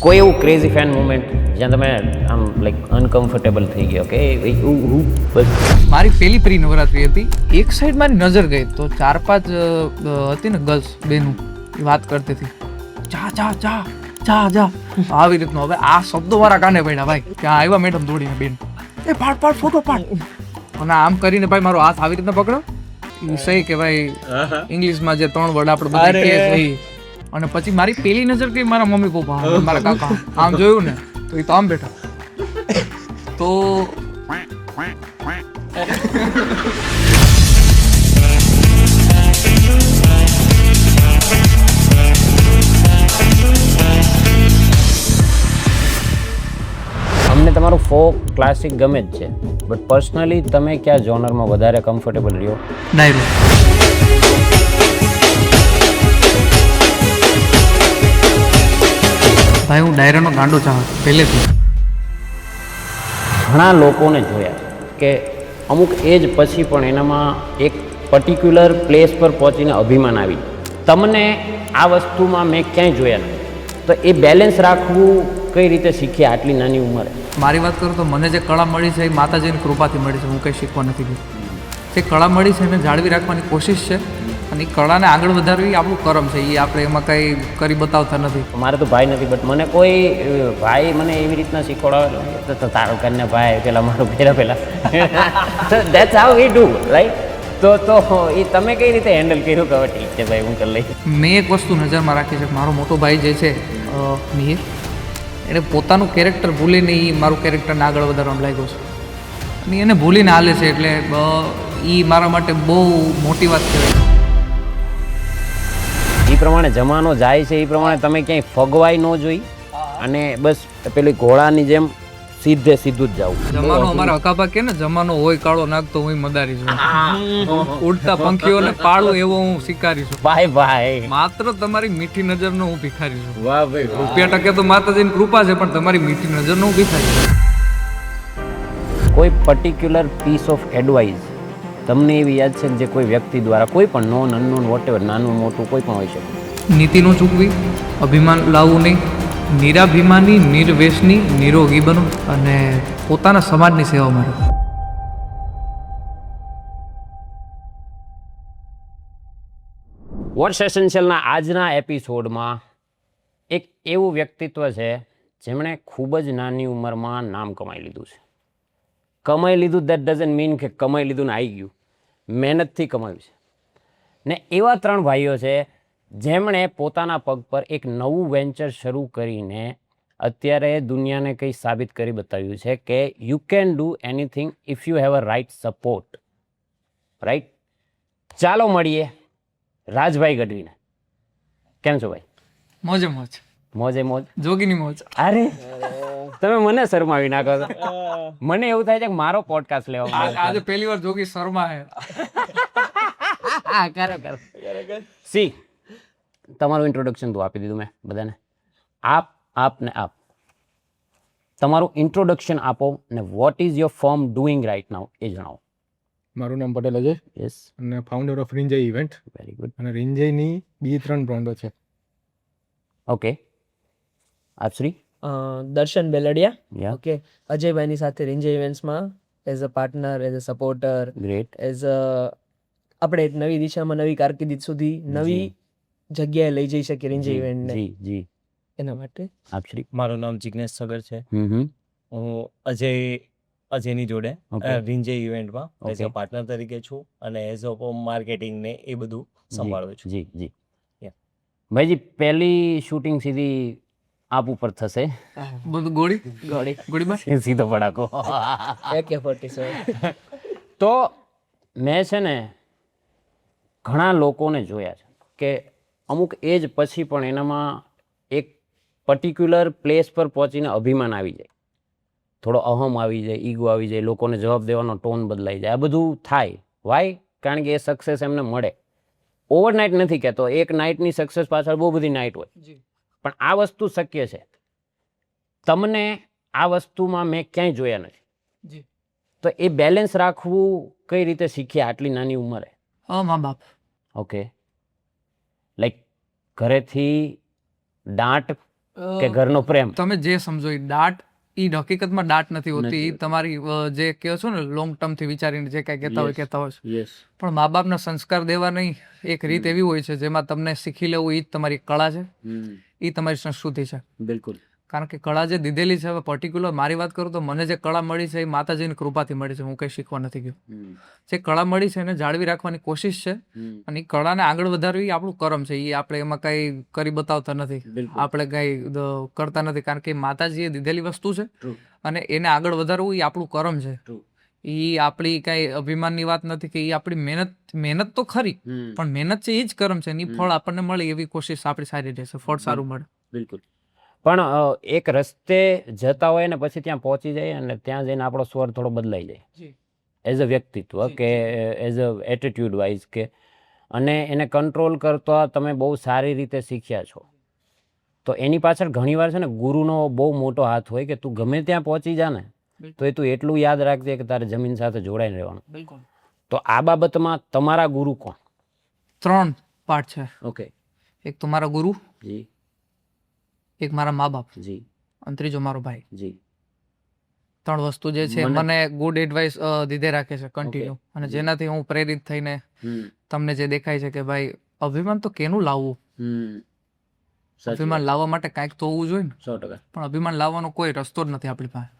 કોઈ એવું crazy fan moment જ્યાં તમે આમ લાઈક અનકમ્ફર્ટેબલ થઈ ગયો કે બસ મારી પહેલી પ્રી નવરાત્રી હતી. એક સાઈડ મારી નજર ગઈ તો 4-5 હતી ને ગર્લ્સ બેનું એ વાત કરતી હતી, જા જા જા જા જા આવી રીતનું. હવે આ શબ્દો મારા કાને પડ્યા ભાઈ. ત્યાં આવ્યા મેડમ દોડીને બેન, એ પાડ પાડ ફોટો પાડ. અને આમ કરીને ભાઈ મારો હાથ આવી રીતના પકડો. એ સહી કે ભાઈ ઇંગ્લિશમાં જે 3 વર્ડ આપણે બધા કહીએ છીએ. અને પછી મારી પેલી નજર ગઈ મારા મમ્મી પપ્પા, મારા કાકા. આમ જોયું ને તો એ તો આમ બેઠા. તો અમને તમારું ફોક ક્લાસિક ગમે જ છે, બટ પર્સનલી તમે કયા જોનરમાં વધારે કમ્ફર્ટેબલ રહ્યો? ડાયરો. ભાઈ હું ડાયરાનો ગાંડો ચાહક પહેલેથી. ઘણા લોકોને જોયા કે અમુક એજ પછી પણ એનામાં એક પર્ટિક્યુલર પ્લેસ પર પહોંચીને અભિમાન આવી. તમને આ વસ્તુમાં મેં ક્યાંય જોયા નથી, તો એ બેલેન્સ રાખવું કઈ રીતે શીખ્યા આટલી નાની ઉંમરે? મારી વાત કરું તો મને જે કળા મળી છે એ માતાજીની કૃપાથી મળી છે. હું કંઈ શીખવા નથી ગયું. જે કળા મળી છે એને જાળવી રાખવાની કોશિશ છે, અને એ કળાને આગળ વધારવી આપણું કરમ છે. એ આપણે એમાં કંઈ કરી બતાવતા નથી. મારે તો ભાઈ નથી, બટ મને કોઈ ભાઈ મને એવી રીતના શીખવાડે તો તારો કરીને ભાઈ પેલા મારું પહેલા that's how we do right. તો એ તમે કઈ રીતે હેન્ડલ કર્યું કે હવે ઠીક છે ભાઈ હું કરી લઈશ? મેં એક વસ્તુ નજરમાં રાખી છે, મારો મોટો ભાઈ જે છે મિહિર, એણે પોતાનું કેરેક્ટર ભૂલીને એ મારું કેરેક્ટરને આગળ વધારવામાં લાગ્યો છે. અને એને ભૂલીને હાલે છે, એટલે એ મારા માટે બહુ મોટી વાત કહેવાય. એ પ્રમાણે જમાનો જાય છે, એ પ્રમાણે તમે ક્યાંય ફગવાઈ ન જોઈ અને બસ પેલી ઘોડાની જેમ સીધે સીધું જ જાવ. જમાનો અમારા હકાભા કે ને, જમાનો હોય કાળો નાગ તો હું મદારી છું. ઉડતા પંખીઓને પાડું એવો હું શિકારી છું. ભાઈ ભાઈ, માત્ર તમારી મીઠી નજરનો હું ભિખારી છું. વાહ ભાઈ, રૂપિયા ટકે તો માતાજીની કૃપા છે, પણ તમારી મીઠી નજરનો હું ભિખારી છું. કોઈ પર્ટિક્યુલર પીસ ઓફ એડવાઇસ તમને એવી યાદ છે જે કોઈ વ્યક્તિ દ્વારા, કોઈ પણ નોન અનનોન વોટેવર, નાનું મોટું કોઈ પણ હોઈ શકે? નીતિ ન ચૂકવી, અભિમાન લાવવું નહીં, નિરાભિમાની, નિર્વેશની, નિરોગી બનો અને પોતાના સમાજની સેવા માટે. વોટ્સ એસેન્શિયલના આજના એપિસોડમાં એક એવું વ્યક્તિત્વ છે જેમણે ખૂબ જ નાની ઉંમરમાં નામ કમાઈ લીધું છે. કમાઈ લીધું દેટ ડઝન્ટ મીન કે કમાઈ લીધું ને આવી ગયું. મહેનતથી કમાયું છે. ને એવા 3 ભાઈઓ છે જેમણે પોતાના પગ પર એક નવું વેન્ચર શરૂ કરીને અત્યારે દુનિયાને કંઈ સાબિત કરી બતાવ્યું છે કે you can do anything if you have a right support. Right? ચાલો મળીએ રાજભાઈ ગઢવીને. કેમ છો ભાઈ? મોજે મોજ. મોજે મોજ, જોગીની મોજ. અરે તમે મને શરમાવી નાખો છો. મને એવું થાય છે કે મારો પોડકાસ્ટ લેવા. આજે પહેલી વાર જોગી શર્મા હે. સી, તમારું ઇન્ટ્રોડક્શન તો આપી દીધું મેં બધાને. આપ ને આપ તમારું ઇન્ટ્રોડક્શન આપો ને what is your firm doing right now એ જણાવો. મારું નામ પટેલ અજય, યસ, અને founder of Rinjay event. Very good. અને રિંજયની બીજી 3 બ્રાન્ડો છે. ઓકે, આપ શ્રી? દર્શન બેલડિયા. યા, ઓકે, અજયભાઈની સાથે રેન્જ ઇવેન્ટ્સમાં as a partner, as a supporter, great. As a આપણે એક નવી દિશામાં, નવી કારકિર્દી સુધી, નવી જગ્યાએ લઈ જઈ શકીએ રેન્જ ઇવેન્ટને. જી જી, એના માટે આપ શ્રી? મારું નામ જિગ્નેશ સગર છે. હમ, હું અજયની જોડે Okay. રિંજે ઇવેન્ટમાં એઝ Okay. અ પાર્ટનર તરીકે છું, અને એઝ અ માર્કેટિંગ ને એ બધું સંભાળું છું. જી જી. Yeah. ભાઈજી, પહેલી શૂટિંગ સીધી આપ ઉપર થશે. બધું ગોળી ગોળીબાર. સીધો પડાકો. AK-47. તો મેં છે ને ઘણા લોકોને જોયા છે કે અમુક એજ પછી પણ એનામાં એક પર્ટિક્યુલર પ્લેસ પર પહોંચીને અભિમાન આવી જાય, થોડો અહમ આવી જાય, ઈગો આવી જાય, લોકોને જવાબ દેવાનો ટોન બદલાઈ જાય. આ બધું થાય. વાય? કારણ કે એ સક્સેસ એમને મળે. ઓવરનાઇટ નથી કહેતો, એક નાઇટની સક્સેસ પાછળ બહુ બધી નાઇટ હોય, પણ આ વસ્તુ શક્ય છે. તમને આ વસ્તુમાં મેં ક્યાંય જોયા નથી, તો એ બેલેન્સ રાખવું કઈ રીતે શીખ્યા આટલી નાની ઉંમરે? મા બાપ. ઓકે, લાઈક ઘરેથી દાંટ કે ઘરનો પ્રેમ? તમે જે સમજો એ દાટ એ હકીકતમાં દાટ નથી હોતી. ઈ તમારી જે કહો છો ને લોંગ ટર્મ થી વિચારીને જે કાંઈ કહેતા હોય યસ. પણ મા બાપના સંસ્કાર દેવાની એક રીત એવી હોય છે જેમાં તમને શીખી લેવું એ જ તમારી કળા છે, એ તમારી સંસ્કૃતિ છે. બિલકુલ. કારણ કે કળા જે દીધેલી છે, હવે પર્ટિક્યુલર મારી વાત કરું તો મને જે કળા મળી છે એ માતાજીની કૃપાથી મળી છે. હું કંઈ શીખવા નથી ગયો. જે કળા મળી છે એને જાળવી રાખવાની કોશિશ છે, અને એ કળાને આગળ વધારવી એ આપણું કરમ છે. એ આપણે એમાં કંઈ કરી બતાવતા નથી, આપણે કંઈ કરતા નથી, કારણ કે માતાજીએ દીધેલી વસ્તુ છે અને એને આગળ વધારવું એ આપણું કરમ છે. એ આપણી કાંઈ અભિમાનની વાત નથી કે એ આપણી મહેનત તો ખરી, પણ મહેનત છે એ જ કરમ છે. એની ફળ આપણને મળે એવી કોશિશ આપણી સારી રહેશે, ફળ સારું મળે. બિલકુલ. પણ એક રસ્તે જતા હોય ને પછી ત્યાં પહોંચી જાય અને ત્યાં જઈને આપણો સ્વર થોડો બદલાઈ જાય એઝ અ વ્યક્તિત્વ કે એઝ અ એટીટ્યુડ વાઇઝ કે, અને એને કંટ્રોલ કરતા તમે બહુ સારી રીતે શીખ્યા છો. તો એની પાછળ ઘણીવાર છે ને ગુરુનો બહુ મોટો હાથ હોય કે તું ગમે ત્યાં પહોંચી જા ને તો એ તું એટલું યાદ રાખજે કે તારે જમીન સાથે જોડાઈને રહેવાનું. તો આ બાબતમાં તમારા ગુરુ કોણ? 3 પાર્ટ છે. ઓકે. એક તો મારા ગુરુ, જી એક મારા મા બાપ, જી અને ત્રીજો મારો ભાઈ. જી. 3 વસ્તુ જે છે મને ગુડ એડવાઇસ દીધે રાખે છે કન્ટિન્યુ, અને જેનાથી હું પ્રેરિત થઈને તમને જે દેખાય છે કે ભાઈ અભિમાન તો કેનું લાવવું, અભિમાન લાવવા માટે કાંઈક તો હોવું જોઈએ ને. 100%. પણ અભિમાન લાવવાનો કોઈ રસ્તો જ નથી આપણી પાસે.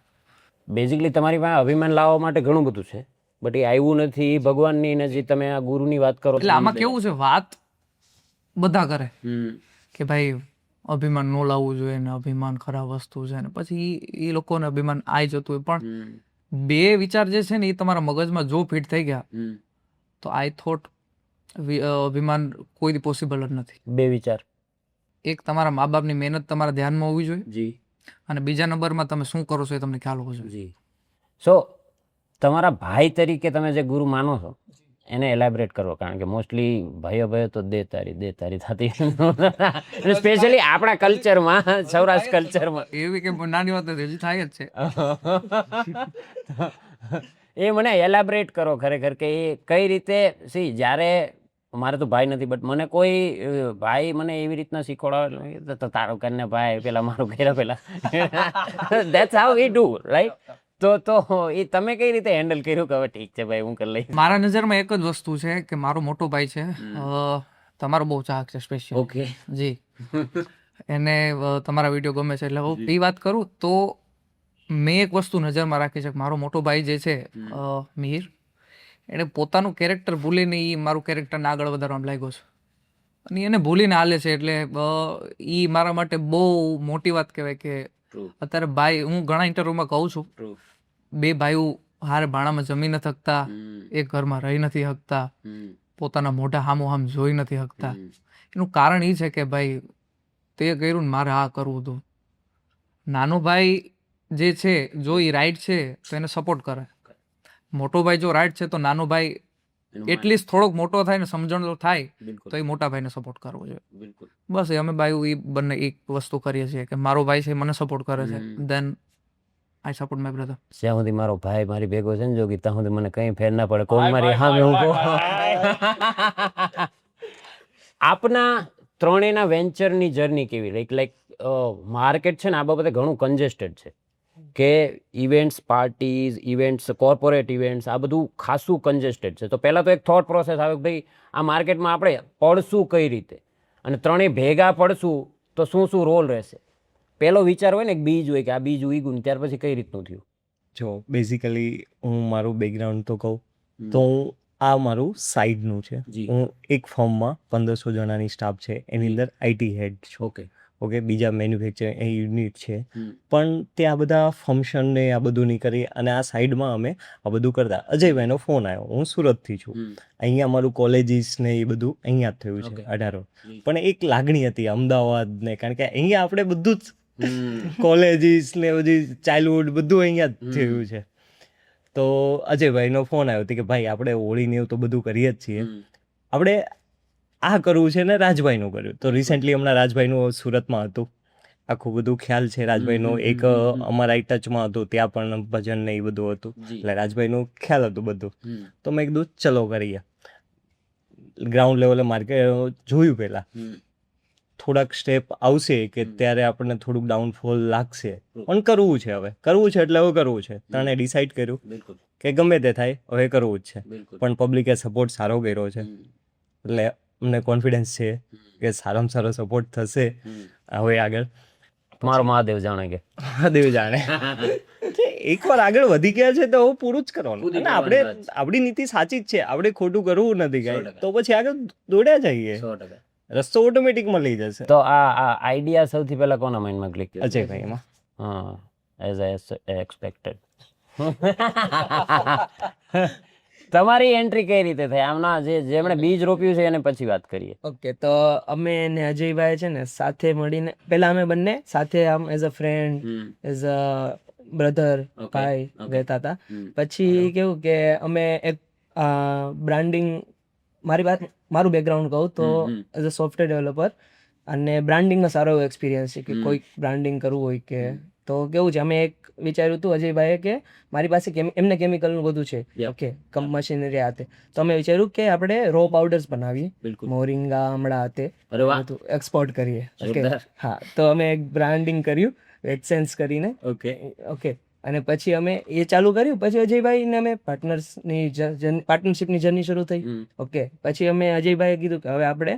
બેઝિકલી તમારી પાસે અભિમાન લાવવા માટે ઘણું બધું છે, બટ એ આવ્યું નથી. ભગવાનની ને જે તમે આ ગુરુની વાત કરો એટલે આમાં કેવું છે, વાત બધા કરે કે ભાઈ અભિમાન ન લાવવું જોઈએ ને અભિમાન ખરાબ વસ્તુ છે, ને પછી એ લોકોને અભિમાન આવી જતું હોય. પણ બે વિચાર જે છે ને એ તમારા મગજમાં જો ફિટ થઈ ગયા તો આઈ થોટ અભિમાન કોઈ પોસિબલ જ નથી. બે વિચાર. એક તમારા મા બાપની મહેનત તમારા ધ્યાનમાં હોવી જોઈએ, જી. અને બીજા નંબરમાં તમે શું કરો છો એ તમને ખ્યાલ હોવો જોઈએ. જી. સો તમારા ભાઈ તરીકે તમે જે ગુરુ માનો છો એને એલાબરેટ કરો, કારણ કે મોસ્ટલી ભાઈઓ તો દે તારી થતી, સ્પેશિયલી આપણા કલ્ચરમાં, સૌરાષ્ટ્ર કલ્ચરમાં એવી કે નાની વાત હજી થાય જ છે. એ મને એલાબરેટ કરો ખરેખર કે એ કઈ રીતે. જ્યારે મારે તો ભાઈ નથી, બટ મને કોઈ ભાઈ મને એવી રીતના શીખવાડે તો તારો કરીને ભાઈ પેલા મારું કર્યા પેલા, that's how we do right. તો એ તમે કઈ રીતે હેન્ડલ કર્યું કે હવે ઠીક છે ભાઈ હું કરી લઈશ? મારા નજરમાં એક જ વસ્તુ છે કે મારો મોટો ભાઈ છે, તમારો બહુ ચાહક છે સ્પેશિયલ. ઓકે. જી. એને તમારા વિડીયો ગમે છે, એટલે હું એ વાત કરું તો મેં એક વસ્તુ નજરમાં રાખી છે કે મારો મોટો ભાઈ જે છે મિહિર, એને પોતાનું કેરેક્ટર ભૂલીને એ મારું કેરેક્ટરને આગળ વધારવામાં લાગ્યો છે, અને એને ભૂલીને હાલે છે. એટલે એ મારા માટે બહુ મોટી વાત કહેવાય કે અત્યારે ભાઈ, હું ઘણા ઇન્ટરવ્યુમાં કહું છું, 2 ભાઈઓ હારે ભાણામાં જમી નથી શકતા, એક ઘરમાં રહી નથી શકતા, પોતાના મોઢા હામો જોઈ નથી શકતા. એનું કારણ એ છે કે ભાઈ તે કર્યું ને મારે આ કરવું હતું. નાનો ભાઈ જે છે જો એ રાઈટ છે તો એને સપોર્ટ કરે, મોટો ભાઈ જો રાઈટ છે તો નાનો ભાઈ એટલીસ્ટ થોડોક મોટો થાય ને સમજણ થાય તો એ મોટા ભાઈને સપોર્ટ કરવો જોઈએ. બસ એ અમે ભાઈ એ બંને એક વસ્તુ કરીએ છીએ કે મારો ભાઈ છે મને સપોર્ટ કરે છે, દેન આઈ સપોર્ટ માય બ્રધર. જ્યાં સુધી મારો ભાઈ મારી ભેગો છે ને જોગી, ત્યાં સુધી મને કઈ ફેર ના પડે કોણ મારી સામે ઊભો. આપના ત્રણેયના વેન્ચરની જર્ની કેવી? લાઈક માર્કેટ છે ને આ બાબતે ઘણું કન્જેસ્ટેડ છે કે events, parties, events, corporate events, આ બધું ખાસું કન્જેસ્ટેડ છે. તો પહેલાં તો એક થોટ પ્રોસેસ આવે કે ભાઈ આ માર્કેટમાં આપણે પડશું કઈ રીતે, અને ત્રણેય ભેગા પડશું તો શું શું રોલ રહેશે. પહેલો વિચાર હોય ને એક બીજ હોય કે આ બીજ ઉગ્યું, ત્યાર પછી કઈ રીતનું થયું? જો બેઝિકલી હું મારું બેકગ્રાઉન્ડ તો કહું તો હું આ મારું સાઈડનું છે. હું એક ફર્મમાં 1500 જણાની સ્ટાફ છે, એની અંદર આઈટી હેડ છું. ઓકે, બીજા મેન્યુફેક્ચરિંગ યુનિટ છે, પણ તે આ બધા ફંક્શન ને આ બધું નહીં કરી, અને આ સાઈડમાં અમે આ બધું કરતા. અજયભાઈનો ફોન આવ્યો, હું સુરતથી છું, અહીંયા અમારું કોલેજીસ ને એ બધું અહીંયા જ થયું છે 18. પણ એક લાગણી હતી અમદાવાદ ને, કારણ કે અહીંયા આપણે બધું જ કોલેજીસ ને બધી ચાઇલ્ડહુડ બધું અહીંયા જ થયું છે. તો અજયભાઈનો ફોન આવ્યો હતો કે ભાઈ આપણે હોળીને એવું તો બધું કરીએ જ છીએ, આપણે આ કરવું છે ને રાજભાઈનું કર્યું. તો રિસેન્ટલી હમણાં રાજભાઈનું સુરતમાં હતું, આખું બધું ખ્યાલ છે રાજભાઈનો, એક અમારા ટચમાં હતું, ત્યાં પણ ભજન ને એ બધું હતું, એટલે રાજભાઈનું ખ્યાલ હતું બધું. તો મેં કીધું ચલો કરીએ. ગ્રાઉન્ડ લેવલે માર્કેટ જોયું પહેલાં, થોડાક સ્ટેપ આવશે કે ત્યારે આપણને થોડુંક ડાઉનફોલ લાગશે, પણ કરવું છે એટલે હવે કરવું છે. તને ડિસાઈડ કર્યું કે ગમે તે થાય હવે કરવું જ છે, પણ પબ્લિકે સપોર્ટ સારો કર્યો છે એટલે અમને કોન્ફિડન્સ છે કે સારામાં સારો સપોર્ટ થશે હવે આગળ. મારો મહાદેવ જાણે કે મહાદેવ જાણે. એકવાર આગળ વધી ગયા છે તો હવે પૂરું જ કરવાનું, અને આપણે આપણી નીતિ સાચી જ છે, આપણે ખોટું કરવું નથી કાંઈ, તો પછી આગળ દોડ્યા જઈએ, રસ્તો ઓટોમેટિક મળી જશે. તો આ આઈડિયા સૌથી પહેલા કોના માઇન્ડમાં ક્લિક થયો? અજયભાઈ એમાં હા, એઝ આઈ એક્સપેક્ટેડ. તમારી એન્ટ્રી કઈ રીતે થઈ આમના? જેમણે બીજ રોપ્યું છે એને પછી વાત કરીએ. ઓકે, તો અમે ને અજયભાઈ છે ને સાથે મળીને પહેલા અમે બંને સાથે આમ as a friend, as a brother, ભાઈ રહેતા હતા. પછી કેવું કે અમે એક બ્રાન્ડિંગ, મારું બેકગ્રાઉન્ડ કહું તો એઝ અ સોફ્ટવેર ડેવલપર, અને બ્રાન્ડિંગમાં સારો એવો એક્સપિરિયન્સ છે કે કોઈક બ્રાન્ડિંગ કરવું હોય કે તો કેવું છે, અમે એક વિચાર્યું હતું અજયભાઈએ કે મારી પાસે એમને કેમિકલનું બધું છે, ઓકે, મશીનરી હાથે, તો અમે વિચાર્યું કે આપણે રો પાવડર્સ બનાવીએ, મોરિંગા, આમળા હાથે બધું એક્સપોર્ટ કરીએ. ઓકે, હા, તો અમે એક બ્રાન્ડિંગ કર્યું એડસેન્સ કરીને. ઓકે, અને પછી અમે એ ચાલુ કર્યું. પછી અજયભાઈને અમે પાર્ટનરશિપની જર્ની શરૂ થઈ. ઓકે, પછી અમે અજયભાઈએ કીધું કે હવે આપણે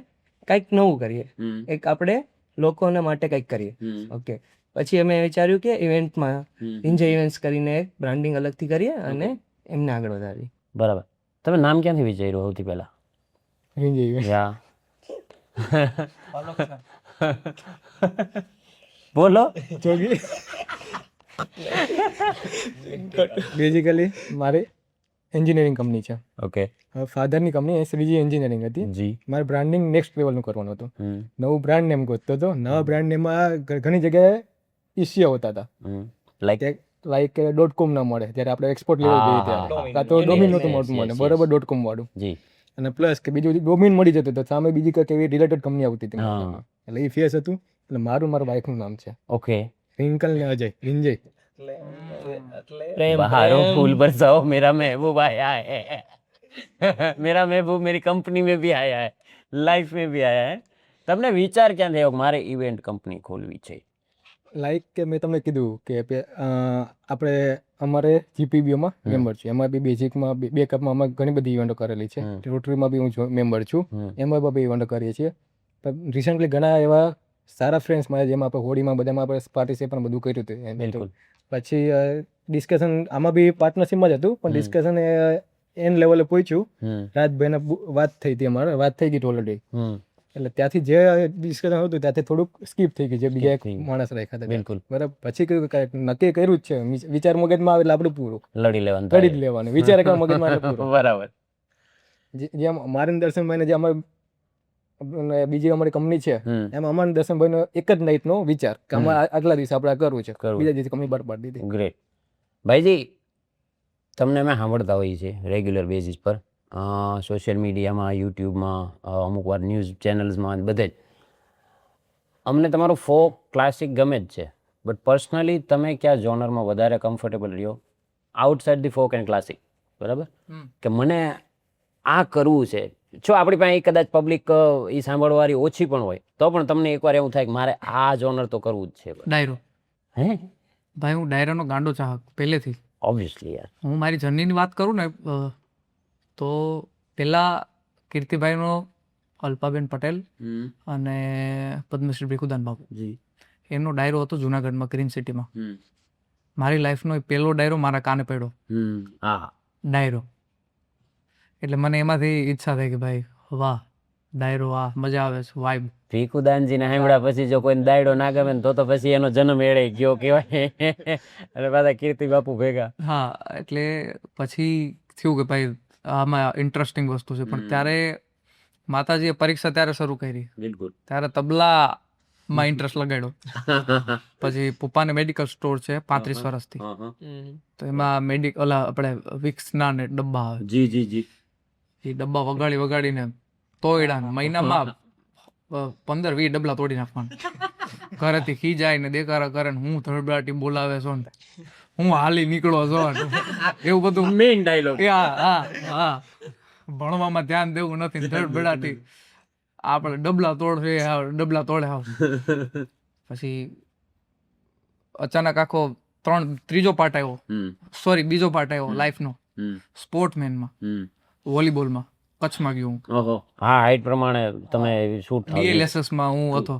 કંઈક નવું કરીએ, એક આપણે લોકોના માટે કંઈક કરીએ. ઓકે, પછી અમે વિચાર્યું કે ઇવેન્ટમાં ઇન્જોય ઇવેન્ટ્સ કરીને એક બ્રાન્ડિંગ અલગથી કરીએ અને એમને આગળ વધારીએ. બરાબર. તમે નામ ક્યાંથી વિચાર્યું સૌથી પહેલા? Range event. યા બોલો. બેઝિકલી મારી એન્જિનિયરિંગ કંપની છે. ઓકે. ફાધરની કંપની એ શ્રીજી એન્જિનિયરિંગ હતી. જી. મારે બ્રાન્ડિંગ નેક્સ્ટ લેવલનું કરવાનું હતું. નવું બ્રાન્ડ નેમ ગોતતો હતો. નવા બ્રાન્ડ નેમમાં ઘણી જગ્યાએ ઇસ્યુ હોતા હતા, લાઈક .com ના મળે જ્યારે આપણે એક્સપોર્ટ લેવા જઈએ ત્યારે, કાં તો ડોમિન નહોતું મળતું મને બરોબર .com વાળું. જી. અને પ્લસ કે બીજું ડોમિન મળી જતું તો સામે બીજી કંઈક એવી રિલેટેડ કંપની આવતી હતી, એટલે એ ફેસ હતું. એટલે મારા વાઈફનું નામ છે. ઓકે. રિંકલ ને અજય, રિંજય. बहारों फूल बरसाओ मेरा महबूब आया है, मेरा महबूब मेरी कंपनी में भी आया है, लाइफ में भी आया है. તમને વિચાર ક્યાં થયો મારે ઇવેન્ટ કંપની ખોલવી છે? લાઈક કે મેં તમને કીધું કે આપણે અમારે જીપીબીઓમાં મેમ્બર છે, એમાં બી બેઝિકમાં બેકઅપમાં અમે ઘણી બધી ઇવેન્ટો કરેલી છે. રોટરીમાં બી હું મેમ્બર છું, એમાં બી ઇવેન્ટો કરીએ છીએ. રિસન્ટલી ઘણા એવા સારા ફ્રેન્ડ્સ મારે, જેમાં આપણે હોળીમાં બધામાં આપણે પાર્ટિસિપેટ પણ બધું કર્યું હતું. બિલકુલ. પછી ડિસ્કશન આમાં બી પાર્ટનરશિપમાં જ હતું, પણ ડિસ્કશન એન લેવલે પહોંચ્યું. રાજભાઈને વાત થઈ હતી, અમારે વાત થઈ ગઈ ઓલરેડી. એટલે ત્યાંથી જે ડિસ્કશન હતું ત્યાંથી થોડુંક સ્કીપ થઈ ગઈ, જે બીજા એક માણસ રાખ્યા હતા. બિલકુલ. બરાબર. પછી કહ્યું નક્કી કર્યું જ છે, વિચાર મગજમાં આવે એટલે આપણે પૂરું લડી લેવાનું, કરી જ લેવાનું. વિચાર એકવાર મગજમાં એટલે પૂરું. બરાબર. જેમ મારી દર્શનભાઈને જે અમારે બીજી અમારી કંપની છે, એમાં અમારા દર્શનભાઈનો એક જ નાઇટનો વિચાર કે અમારે આગલા દિવસે આપણે કરવું છે, બીજા દિવસે કંપની બહાર પાડી દીધી. ગ્રેટ. ભાઈજી, તમને અમે સાંભળતા હોઈએ છીએ રેગ્યુલર બેઝિસ પર, સોશિયલ મીડિયામાં, યુટ્યુબમાં, અમુક વાર ન્યૂઝ ચેનલ્સમાં, બધે જ અમને તમારું ફોક ક્લાસિક ગમે જ છે, બટ પર્સનલી તમે કયા જોનરમાં વધારે કમ્ફર્ટેબલ રહ્યો outside the folk and classic? બરાબર, કે મને આ કરવું છે. જો આપણી પાસે કદાચ પબ્લિક એ સાંભળવાળી ઓછી પણ હોય તો પણ તમને એકવાર એવું થાય કે મારે આ જોનર તો કરવું જ છે. ડાયરો. હે ભાઈ, હું ડાયરાનો ગાંડો ચાહક પહેલેથી. ઓબ્વિયસલી યાર. હું મારી જર્નીની વાત કરું ને તો પહેલાં કીર્તિભાઈનો અલ્પાબેન પટેલ અને પદ્મશ્રી ભીખુદાન બાપુ, એમનો ડાયરો હતો જુનાગઢમાં, ગ્રીન સિટીમાં. મારી લાઈફનો પહેલો ડાયરો મારા કાને પડ્યો. ડાયરો એટલે મને એમાંથી ઈચ્છા થઈ કે ભાઈ વાહ, ડાયરો, વાહ, મજા આવે છે, વાઇબ. ભીખુદાનજીને સાંભળ્યા પછી જો કોઈ ડાયરો ના ગમે તો પછી એનો જન્મ એળે ગયો કહેવાય. અને પાછા કીર્તિ બાપુ ભેગા. હા, એટલે પછી થયું કે ભાઈ આમાં ઇન્ટરેસ્ટિંગ વસ્તુ છે. પણ ત્યારે માતાજીએ પરીક્ષા ત્યારે શરૂ કરી. બિલકુલ. ત્યારે તબલામાં ઇન્ટરેસ્ટ લગાડ્યો. પછી પપ્પાને મેડિકલ સ્ટોર છે 35 વર્ષથી, તો એમાં આપણે વિક્સના ને ડબ્બા આવે. જી જી જી. એ ડબ્બા વગાડીને તોડ્યા, મહિનામાં 15-20 ડબલા તોડી નાખવાના. ઘરેથી ખી જાય ને દેકારા કરે ને હું ધડબડાટી બોલાવે છો ને હું હાલી નીકળો છો, એવું બધું મેઇન ડાયલોગ. હા હા હા, ભણવામાં ધ્યાન દેવું નથી, ધડબડાટી. આપણે ડબલા તોડે ડબલા તોડે આવ. પછી અચાનક આખો ત્રીજો પાર્ટ આવ્યો, સોરી બીજો પાર્ટ આવ્યો લાઈફનો, સ્પોર્ટમેનમાં, વોલીબોલમાં કચ્છમાં ગયો હું. ઓહો, હા, હાઈટ પ્રમાણે તમે શૂટ થાવ. DLSS માં હું હતો,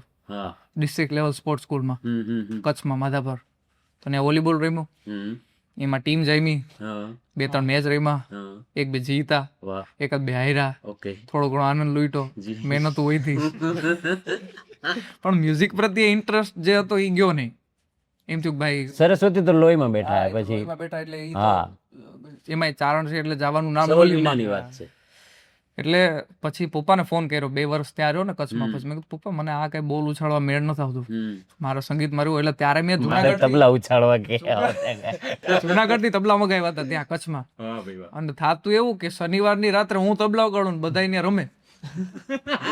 ડિસ્ટ્રિક્ટ લેવલ સ્પોર્ટ સ્કૂલમાં કચ્છમાં માધાપર. તો ત્યાં વોલીબોલ રમ્યો, એમાં ટીમ જામી, 2-3 મેચ રમ્યા, 1-2 જીતા, 1-2 હાર્યા, થોડો ઘણો આનંદ લૂંટ્યો, મહેનત હોય હતી. પણ મ્યુઝિક પ્રત્યે ઇન્ટરેસ્ટ જે હતો એ ગયો નહીં. એમ થયું ભાઈ સરસ્વતી તો લોહીમાં બેઠા પછી. બેઠા એટલે ઈ હા, તો એમાંય ચારણ છે એટલે જવાનું નામ સવાલની વાત છે. એટલે પછી પપ્પાને ફોન કર્યો, 2 વર્ષ ત્યાં રહ્યો ને કચ્છમાં. પછી મેં કીધું પપ્પા મને આ કઈ બોલ ઉછાળવા મેળ નથી આવતું, મારે સંગીત માર્યું. એટલે ત્યારે મેં તબલા ઉછાળવા કે જુનાગઢથી તબલા મગાવ્યા હતા ત્યાં કચ્છમાં. અને થાતું એવું કે શનિવારની રાત્રે હું તબલા વગાડું ને બધા અહીંયા રમે.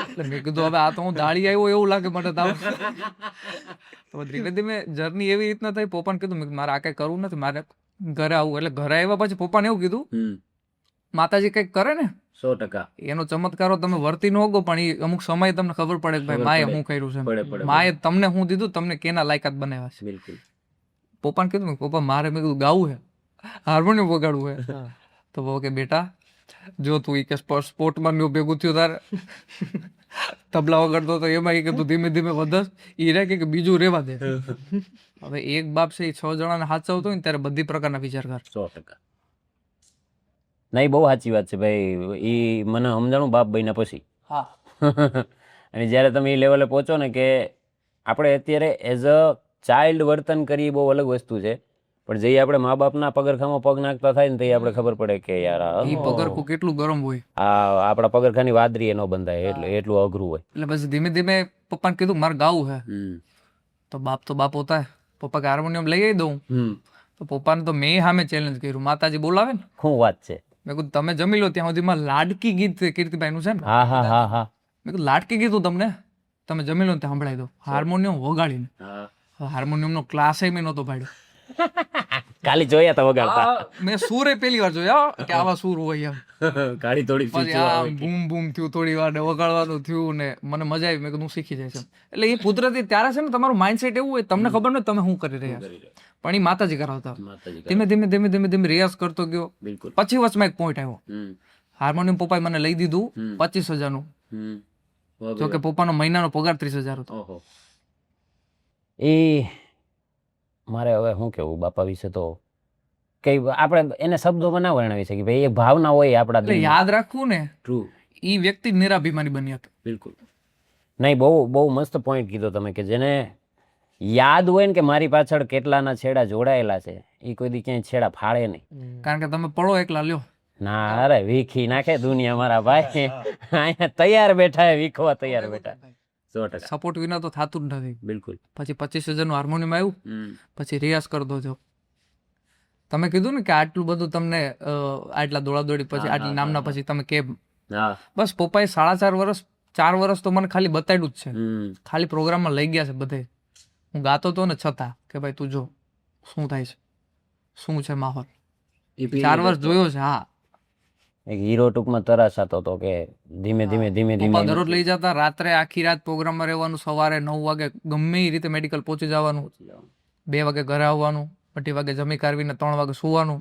એટલે મેં કીધું હવે આ તો હું દાળી આવ્યો એવું લાગે મને તાવ. તો ધીમે ધીમે જર્ની એવી રીતના થઈ. પપ્પાને કીધું મેં મારે આ કઈ કરવું નથી, મારે ઘરે આવવું. એટલે ઘરે આવ્યા પછી પપ્પાને એવું કીધું માતાજી કઈક કરે ને 100%. એનો ચમત્કારો તમે વર્તી ન હોગો, પણ એ અમુક સમય તમને ખબર પડે કે ભાઈ માએ શું કર્યું છે, માએ તમને શું દીધું, તમને કેના લાયકાત બનાવ્યા છે. બિલકુલ. પપ્પાને કીધું પપ્પા મારે મેં કીધું ગાવું છે, હાર્મોનિયમ વગાડવું છે. તો પપ્પા કે બેટા જો તું એ કે સ્પોર્ટમાં ભેગું થયું તારે તબલા વગાડતો તો એમાં એ કે તું ધીમે ધીમે વધસ, એ રે કે બીજું રેવા દે. હવે એક બાપ છે એ 6 જણાને હાચવતો હોય ને ત્યારે બધી પ્રકારના વિચાર કર. 100%. નહીં, બહુ સાચી વાત છે ભાઈ. એ મને સમજાણું બાપ બન્યા પછી. હા. અને જ્યારે તમે એ લેવલે પહોંચો ને કે આપણે અત્યારે એઝ અ ચાઇલ્ડ વર્તન કરીએ બહુ અલગ વસ્તુ છે, પણ જે આપણે મા બાપના પગરખામાં પગ નાખતા થાય ને તો આપણે ખબર પડે કે યાર એ પગરખું કેટલું ગરમ હોય, આ આપણા પગરખાની વાદરીએ ન બંધાય, એટલું અઘરું હોય. એટલે પછી ધીમે ધીમે પપ્પાને કીધું મારે ગાવું છે. તો બાપ હોતા હે, પપ્પા કે હાર્મોનિયમ લઈ આવી દઉં. તો પપ્પાને તો મેં સામે ચેલેન્જ કર્યું, માતાજી બોલાવે ને. શું વાત છે. મેં કીધું તમે જમી લો ત્યાં સુધીમાં લાડકી ગીત કીર્તિભાઈ નું છે ને. હા હા હા હા. મેં કીધું લાડકી ગીતું તમને તમે જમી લો ત્યાં સંભળાવી દો. હાર્મોનિયમ વગાડીને, હાર્મોનિયમ નો ક્લાસ મેં નહોતો પાડ્યો, કાલી જોયા તા વગાડતા. મેં સૂરે પહેલી વાર જોયા કે આવા સૂર હોય એમ. કાળી થોડી પછી આ બૂમ બૂમ થયું થોડી વાર, ને વગાડવાનું થયું ને મને મજા આવી. મેં કીધું હું શીખી જાય છે. એટલે એ કુદરતી ત્યારે છે ને તમારું માઇન્ડસેટ એવું હોય, તમને ખબર નથી તમે શું કરી રહ્યા છો, પણ એ માતાજી કરાવતા. ધીમે ધીમે ધીમે ધીમે ધીમે રિયાઝ કરતો ગયો. પછી વચમાં એક પોઈન્ટ આવ્યો, હાર્મોનિયમ પપ્પાએ મને લઈ દીધું 25,000 નું. જો કે પપ્પાનો મહિનાનો પગાર 30,000 હતો. એ મારે હવે શું કેવું બાપા વિશે, તો કઈ આપણે એને શબ્દોમાં ના વર્ણવી શકીએ ભાઈ. એક ભાવના હોય આપણા એટલે યાદ રાખવું ને, ટ્રુ, એ વ્યક્તિ નિરાભિમાની બની હતો. બિલકુલ. નહીં, બહુ મસ્ત પોઈન્ટ કીધો તમે કે જેને યાદ હોય ને કે મારી પાછળ કેટલાના છેડા જોડાયેલા છે, એ કોઈ દી ક્યાંય છેડા ફાળે નહીં. કારણ કે તમે પડો એકલા લ્યો ના, અરે વીખી નાખે દુનિયા મારા ભાઈ. અહીંયા તૈયાર બેઠા હે, વીખવા તૈયાર બેઠા. 100%. સપોર્ટ વિના તો થતું જ નથી. બિલકુલ. પછી 25,000 નું હાર્મોનિયમ આવ્યું. પછી રિયાઝ કરતો થયો. તમે કીધું ને કે આટલું બધું તમને આટલા દોડાદોડી પછી આટલી નામના પછી તમે કેમ, બસ પપ્પાએ 4.5 વર્ષ 4 વર્ષ તો મને ખાલી બતાડ્યું જ છે. ખાલી પ્રોગ્રામમાં લઈ ગયા છે બધે. હું ગાતો હતો ને છતાં કે ભાઈ તું જો શું થાય છે, શું છે માહોલ. 4 વર્ષ જોયો છે. હા, એક હીરો ટૂંકમાં તરાસાતો હતો કે ધીમે ધીમે ધીમે ધીમે દરરોજ લઈ જતા. રાત્રે આખી રાત પ્રોગ્રામમાં રહેવાનું, સવારે 9 વાગે ગમે એ રીતે મેડિકલ પહોંચી જવાનું, 2 વાગે ઘરે આવવાનું, 2 વાગે જમી કાઢવીને 3 વાગે સુવાનું,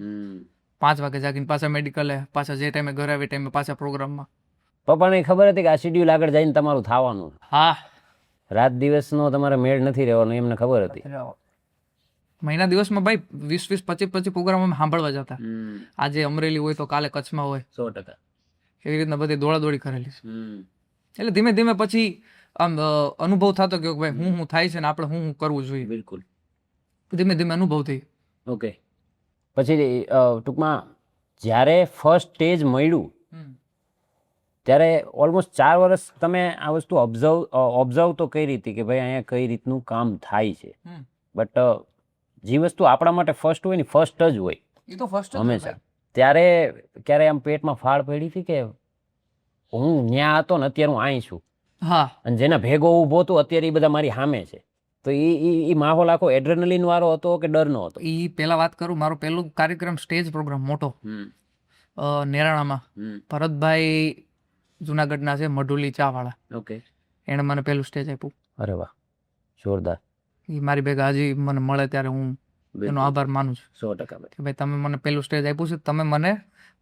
5 વાગે જાગીને પાછા મેડિકલે, પાછા જે ટાઈમે ઘરે આવે ટાઈમે પાછા પ્રોગ્રામમાં. પપ્પાને ખબર હતી કે આ શેડ્યુલ આગળ જઈને તમારું થવાનું. હા, રાત દિવસનો તમારે મેળ નથી રહેવાનો એમને ખબર હતી. મહિના દિવસમાં ભાઈ 20, 25 પ્રોગ્રામ અમે સાંભળવા જતા. આજે અમરેલી હોય તો કાલે કચ્છમાં હોય. 100%. એવી રીતના બધી દોડાદોડી કરેલી છે. એટલે ધીમે ધીમે પછી આમ અનુભવ થતો કે ભાઈ હું થાય છે ને આપણે હું કરવું જોઈએ. બિલકુલ. ધીમે ધીમે અનુભવ થઈ. ઓકે. પછી ટૂંકમાં જ્યારે ફર્સ્ટ સ્ટેજ મળ્યું ત્યારે ઓલમોસ્ટ 4 વર્ષ તમે આ વસ્તુ ઓબ્ઝર્વ તો કરી હતી કે ભાઈ અહીંયા કઈ રીતનું કામ થાય છે, બટ જે વસ્તુ આપણા માટે ફર્સ્ટ હોય ને ફર્સ્ટ જ હોય. એ તો ફર્સ્ટ હંમેશા. ત્યારે ક્યારે આમ પેટમાં ફાળ પડી હતી કે હું ન્યા હતો ને અત્યારે હું અહીં છું? હા. અને જેના ભેગો ઊભો હતો અત્યારે એ બધા મારી સામે છે, તો એ માહોલ આખો એડ્રેનલિન વાળો હતો કે ડરનો હતો? એ પહેલા વાત કરું, મારો પહેલો કાર્યક્રમ સ્ટેજ પ્રોગ્રામ મોટો નેરાણામાં. ભરતભાઈ જુનાગઢના છે મઢુલી ચા વાળા, ઓકે. એણે મને પહેલું સ્ટેજ આપ્યું. અરે વાહ, જોરદાર. એ મારી ભેગા હજી મને મળે ત્યારે હું એનો આભાર માનું છું 100% ભાઈ. કે ભાઈ તમે મને પહેલું સ્ટેજ આપ્યું છે, તમે મને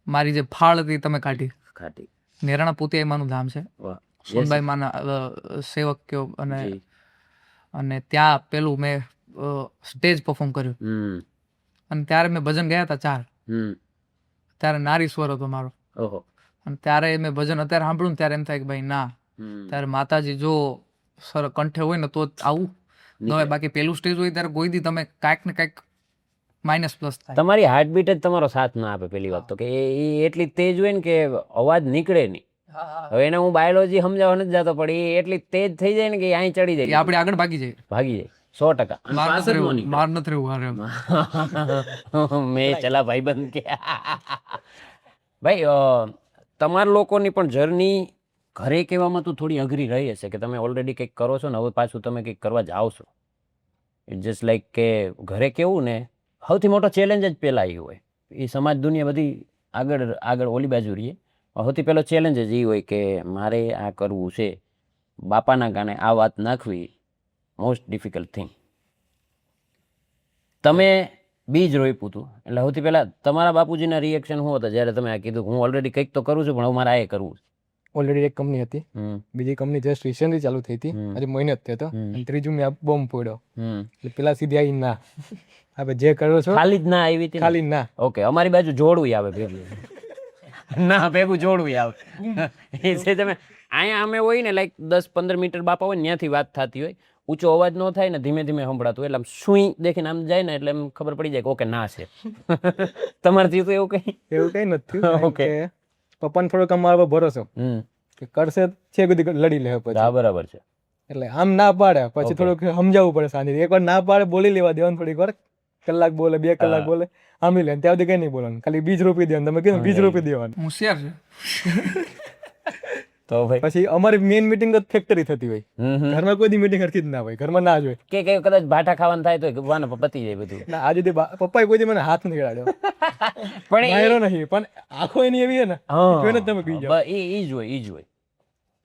મારી જે ફાળ હતી તમે કાઢી. ખાટી. નેરાણા પુતિયામાનું ધામ છે, વાહ. સોનબાઈ માના સેવક કયો, જી. અને ત્યાં પેલું મેં સ્ટેજ પરફોર્મ કર્યું. હમ. અને ત્યારે મેં ભજન ગયા હતા 4, હમ. ત્યારે નારી સ્વર હતો મારો. ઓહો. અને ત્યારે મેં ભજન અત્યારે સાંભળ્યું ને ત્યારે એમ થાય કે ભાઈ ના, હમ. ત્યારે માતાજી જો સર કંઠે હોય ને તો જ આવું ન હોય, બાકી પેલું સ્ટેજ હોય ત્યારે કોઈ દી તમે કાંઈક ને કાંઈક માઇનસ પ્લસ થાય. તમારી હાર્ટબીટ જ તમારો સાથ ના આપે પેલી વાત તો, કે એ એટલી તેજ હોય ને કે અવાજ નીકળે નહીં. હવે એને હું બાયોલોજી સમજાવવા નથી જતો, પણ એ એટલી તેજ થઈ જાય ને કે અહીં ચડી એ જાય, આપણે આગળ ભાગી જાય. ભાગી જાય 100%. અને માર પાછળ નથી ન રહેવું, નીકળે. માર નથી રહેવું હારે. મેં ચલા ભાઈબંધ કે ભાઈ તમારા લોકોની પણ જર્ની ઘરે કહેવામાં તો થોડી અઘરી રહી હશે, કે તમે ઓલરેડી કંઈક કરો છો ને હવે પાછું તમે કંઈક કરવા જાઓ છો. ઇટ જસ્ટ લાઈક કે ઘરે કેવું ને, સૌથી મોટો ચેલેન્જ જ પહેલાં એ હોય. એ સમાજ દુનિયા બધી આગળ આગળ ઓલી બાજુ રહીએ, સૌથી પહેલો ચેલેન્જ જ એ હોય કે મારે આ કરવું છે, બાપાના કારણે આ વાત નાખવી, મોસ્ટ ડિફિકલ્ટ થિંગ. તમે બીજ રોપ્યું હતું, એટલે સૌથી પહેલાં તમારા બાપુજીના રિએક્શન શું હતા જ્યારે તમે આ કીધું હું ઓલરેડી કંઈક તો કરું છું પણ હવે મારે આ કરવું છે? ઓલરેડી એક કંપની હતી, હમ. બીજી કંપની જસ્ટ રિસેન્ટલી ચાલુ થઈ હતી, હમ. હજી મહિનો જ થયો હતો, હમ. અને ત્રીજું મેં આ બોમ્બ ફોડ્યો. હમ. એટલે પેલા સીધી આવી ના, હવે જે કરો છો ખાલી જ ના આવી હતી ને? ખાલી ના. ઓકે, અમારી બાજુ જોડવું આવે ભેગું. ના ભેગું જોડવું આવે એ છે. તમે અહીંયા અમે હોય ને લાઈક 10-15 મીટર બાપા હોય ને ત્યાંથી વાત થતી હોય, ઊંચો અવાજ ન થાય ને, ધીમે ધીમે સંભળાતું હોય, એટલે આમ સુઈ દેખીને આમ જાય ને એટલે એમ ખબર પડી જાય કે ઓકે ના છે. તમારથી તો એવું કંઈ? એવું કઈ નથી થયું, ઓકે. કે પપ્પાને થોડોક અમારા પર ભરોસો હમ. કે કરશે છે, બધી લડી લે પછી. હા, બરાબર છે. એટલે આમ ના પાડે પછી Okay. થોડુંક સમજાવવું પડે શાંતિથી. એકવાર ના પાડે બોલી લેવા દેવાનું, થોડીક વાર કલાક બોલે 2 કલાક બોલે સાંભળી લે, ત્યાં સુધી કઈ નહીં બોલવાનું, ખાલી બીજ રોપી દેવાનું. તમે કીધું બીજ રોપી દેવાનું. હોશિયાર છે. તો ભાઈ પછી અમારી મેઇન મીટિંગ જ ફેક્ટરી થતી હોય, હમ હમ. ઘરમાં કોઈ દી મીટિંગ હરખી જ ના હોય, ઘરમાં ના જ હોય. કે કદાચ ભાઠા ખાવાનું થાય તો વાને પતી જાય બધું. ના આજે પપ્પાએ કોઈ દી મને હાથ નથી અડાડ્યો, પણ એ- માયરો નહીં, પણ આંખો એની એવી છે ને, જોઈને જ તમે પી જાઓ. ઈ જ હોય, ઈ જ હોય.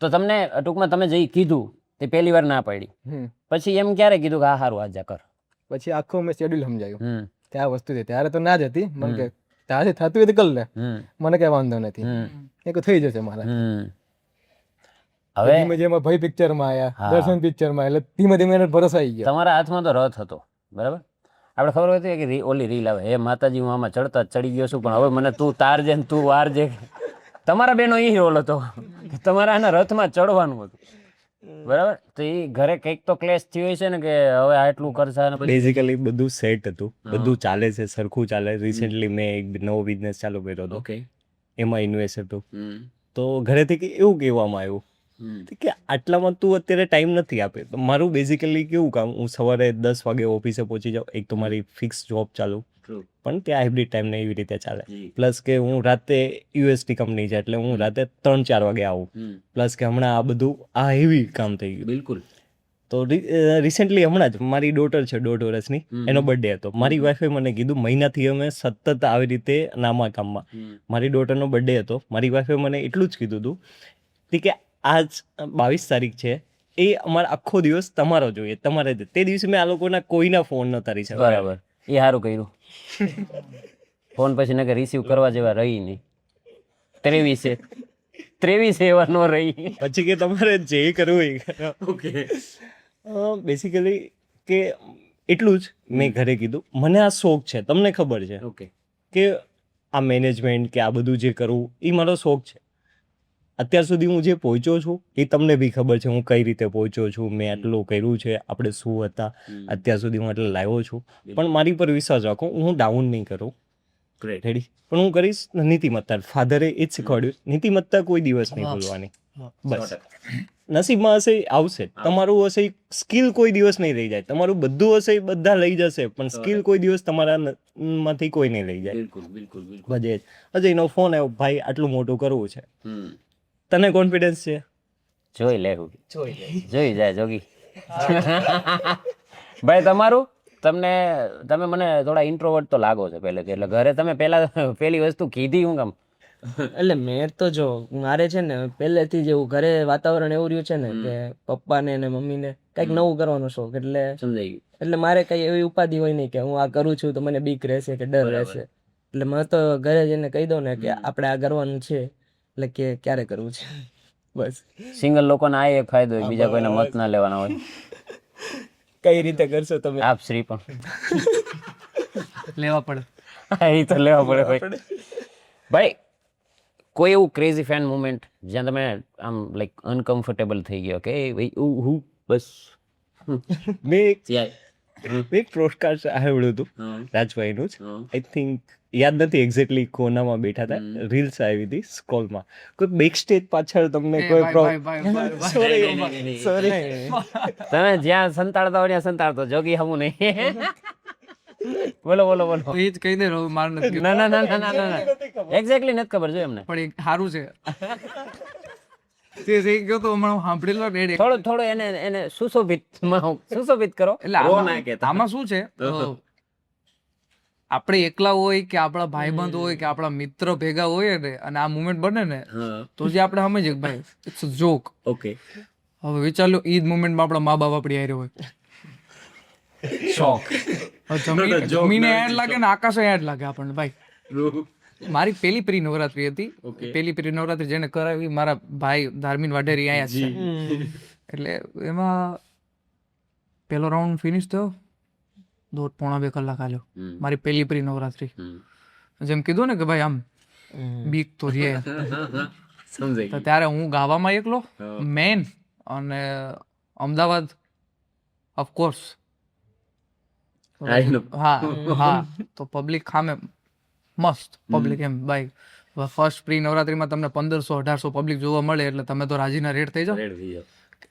તો તમને ટૂંકમાં તમે જે કીધું તે પહેલી વાર ના પાડી, હમ. પછી એમ ક્યારે કીધું કે આ સારું આ જા કર? પછી આખું મેં શેડ્યુલ સમજાયું હમ કે આ વસ્તુ છે. ત્યારે તો ના જ હતી, મને કે તારે થતું હોય તો કર લે, હમ મને કઈ વાંધો નથી, હમ એ તો થઈ જશે મારા. હમ. હવે ધીમે ધીમે ભાઈ પિક્ચરમાં આવ્યા, હા. દર્શન પિક્ચરમાં, એટલે ધીમે ધીમે એને ભરોસો આવી ગયો. તમારા હાથમાં તો રથ હતો, બરાબર? આપણે ખબર હતી કે ઓલી રીલ આવે, હે માતાજી હું આમાં ચડતા જ ચડી ગયો છું, પણ હવે મને તું તારજે ને તું વારજે. તમારા બેનો એ રોલ હતો કે તમારા આના રથમાં ચડવાનું હતું, બરાબર? તો એ ઘરે કંઈક તો ક્લેશ થયો છે ને કે હવે આટલું કરશે ને પછી બેઝિકલી બધું સેટ હતું, બધું ચાલે છે, સરખું ચાલે. રિસેન્ટલી મેં એક નવો બિઝનેસ ચાલુ કર્યો હતો, ઓકે. એમાં ઇન્વેસ્ટ હતું. તો ઘરેથી કે એવું કહેવામાં આવ્યું કે આટલામાં તું અત્યારે ટાઈમ નથી આપે. તો મારું બેઝિકલી કેવું કામ, હું સવારે 10 વાગે ઓફિસે પહોંચી જાઉં, એક તો મારી ફિક્સ જોબ ચાલુ, પણ ત્યાં હાઇબ્રિડ ટાઈમ ને એવી રીતે ચાલે. પ્લસ કે હું રાતે યુએસટી કંપની છે એટલે હું રાતે 3-4 વાગે આવું. પ્લસ કે હમણાં આ બધું આ હેવી કામ થઈ ગયું. બિલકુલ. તો રિસેન્ટલી હમણાં જ મારી ડોટર છે 1.5 વર્ષની, એનો બર્થડે હતો. મારી વાઈફે મને કીધું, મહિનાથી અમે સતત આવી રીતે નામા કામમાં, મારી ડોટરનો બર્થડે હતો, મારી વાઈફે મને એટલું જ કીધું હતું કે આજ 22 તારીખ છે, એ અમારો આખો દિવસ તમારો જોઈએ, તમારે જ. તે દિવસે મેં આ લોકોના કોઈના ફોન નહોતા રિસીવ. બરાબર, એ સારું કર્યું. ફોન પછી નકર રિસીવ કરવા જેવા રહી નહીં. 23 એવા નો રહી. પછી કે તમારે જે કરવું એ કરો. ઓકે. બેસિકલી કે એટલું જ મેં ઘરે કીધું, મને આ શોખ છે, તમને ખબર છે ઓકે. કે આ મેનેજમેન્ટ કે આ બધું જે કરવું એ મારો શોખ છે. અત્યાર સુધી હું જે પહોંચ્યો છું એ તમને બી ખબર છે, હું કઈ રીતે પહોંચ્યો છું, મેં આટલું કર્યું છે, આપણે શું હતા અત્યાર સુધી હું એટલે લાવ્યો છું. પણ મારી પર વિશ્વાસ રાખો, હું ડાઉન નહીં કરું. ગ્રેટ. રેડી? પણ હું કરીશ નીતિમત્તા. ફાધરે એ જ શીખવાડ્યું, નીતિમત્તા કોઈ દિવસ નહીં ભૂલવાની. બસ નસીબમાં હશે એ આવશે, તમારું હશે સ્કિલ કોઈ દિવસ નહીં રહી જાય, તમારું બધું હશે એ બધા લઈ જશે, પણ સ્કિલ કોઈ દિવસ તમારા માંથી કોઈ નહીં લઈ જાય. બિલકુલ બિલકુલ બિલકુલ. બજે અજયનો ફોન આવ્યો, ભાઈ આટલું મોટું કરવું છે, તને કોન્ફિડન્સ છે? જોઈ લેવું, જોઈ જાય જોગી. ભાઈ તમારું, તમે મને થોડા ઇન્ટ્રોવર્ટ તો લાગો છો પહેલેથી, એટલે ઘરે તમે પહેલી વસ્તુ કીધી હું કામ એટલે મેં તો જો મારે છે ને પહેલેથી જ એવું ઘરે વાતાવરણ એવું રહ્યું છે ને કે પપ્પાને ને મમ્મીને કંઈક નવું કરવાનો શોખ, એટલે સમજાઈ ગયું. એટલે મારે કઈ એવી ઉપાધિ હોય નહીં કે હું આ કરું છું તો મને બીક રહેશે કે ડર રહેશે. એટલે મેં તો ઘરે જઈને કહી દઉં ને કે આપણે આ કરવાનું છે, એટલે કે ક્યારે કરવું છે બસ. સિંગલ લોકોને આ એક ફાયદો હોય, બીજા કોઈને મત ના લેવાના હોય. કઈ રીતે કરશો તમે? આપ શ્રી પણ લેવા પડે. એ તો લેવા પડે ભાઈ. ભાઈ કોઈ એવું ક્રેઝી ફેન મુમેન્ટ જ્યાં તમે આમ લાઈક અનકમ્ફર્ટેબલ થઈ ગયો કે ભાઈ હું બસ મેં એક પોડકાસ્ટ સાંભળ્યું હતું રાજભાઈનું જ. આઈ થિંક યાદ નથી એક્ઝેક્ટલી કોનામાં બેઠા હતા, રીલ્સ આવી હતી સ્કોલમાં. કોઈ બેક સ્ટેજ પાછળ તમને કોઈ સોરી તમે જ્યાં સંતાડતા હોય ત્યાં સંતાડતો, જોગી હમું નહીં. બોલો બોલો બોલો. એ જ કહી દે રહું માર નથી. ના ના ના ના ના ના એક્ઝેક્ટલી નથી ખબર જો એમને. પણ એક સારું છે તે જે ગયો તો હમણાં સાંભળેલો ને એટલે થોડું થોડું એને સુશોભિત કરો. આમાં શું છે, આપણે એકલા હોય કે આપણા ભાઈબંધ હોય કે આપણા મિત્ર ભેગા હોય ને અને આ મુમેન્ટ બને ને તો જે આપણે સમજીએ કે ભાઈ ઇટ્સ અ જોક. ઓકે. હવે વિચાર લો ઈ જ મુમેન્ટમાં આપણા મા બાપ આપણી હારે હોય, શોક. જમીને એડ લાગે ને આકાશે એડ લાગે આપણને ભાઈ. મારી પેલી પ્રી નવરાત્રી હતી. પેલી પ્રી નવરાત્રી જેને કરાવી મારા ભાઈ ધાર્મિન વાઢેરી આયા છે. એટલે એમાં પેલો રાઉન્ડ ફિનિશ થયો, 1.5-2 કલાક હાલ્યો મારી પેલી પ્રી નવરાત્રી. જેમ કીધું ને કે ભાઈ આમ બીક તો રે. સમજાઈ તો ત્યારે હું ગાવામાં એકલો મેન, અને અમદાવાદ ઓફકોર્સ. હા હા, તો પબ્લિક ખામે મસ્ત પબ્લિક એમ ભાઈ. ફર્સ્ટ પ્રી નવરાત્રીમાં તમને 1500-1800 પબ્લિક જોવા મળે એટલે તમે તો રાજીના રેડ થઈ જાઓ.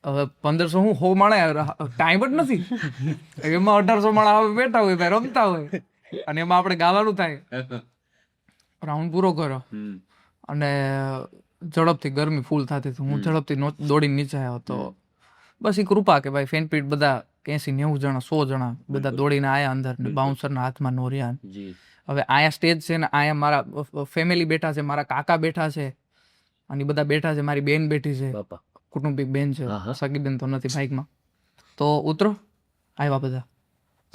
હવે 1500 હું 100 માણસ ટાઈમ જ નથી, એમાં 1800 માણસ બેઠા હોય ભાઈ, રમતા હોય, અને એમાં આપણે ગાવાનું થાય. રાઉન્ડ પૂરો કર્યો અને ઝડપથી ગરમી ફૂલ થતી હતી. હું ઝડપથી દોડીને નીચે આવ્યો તો બસ એ કૃપા કે ભાઈ ફેનપીટ બધા 80-90 જણા 100 જણા બધા દોડીને આયા અંદર, બાઉન્સરના હાથમાં નો રહ્યા. હવે આયા સ્ટેજ છે ને આયા મારા ફેમિલી બેઠા છે, મારા કાકા બેઠા છે, અને બધા બેઠા છે, મારી બેન બેઠી છે, કુટુંબિક બેન છે, સગી બેન તો નથી બાઇકમાં. તો ઉતરો આવ્યા બધા.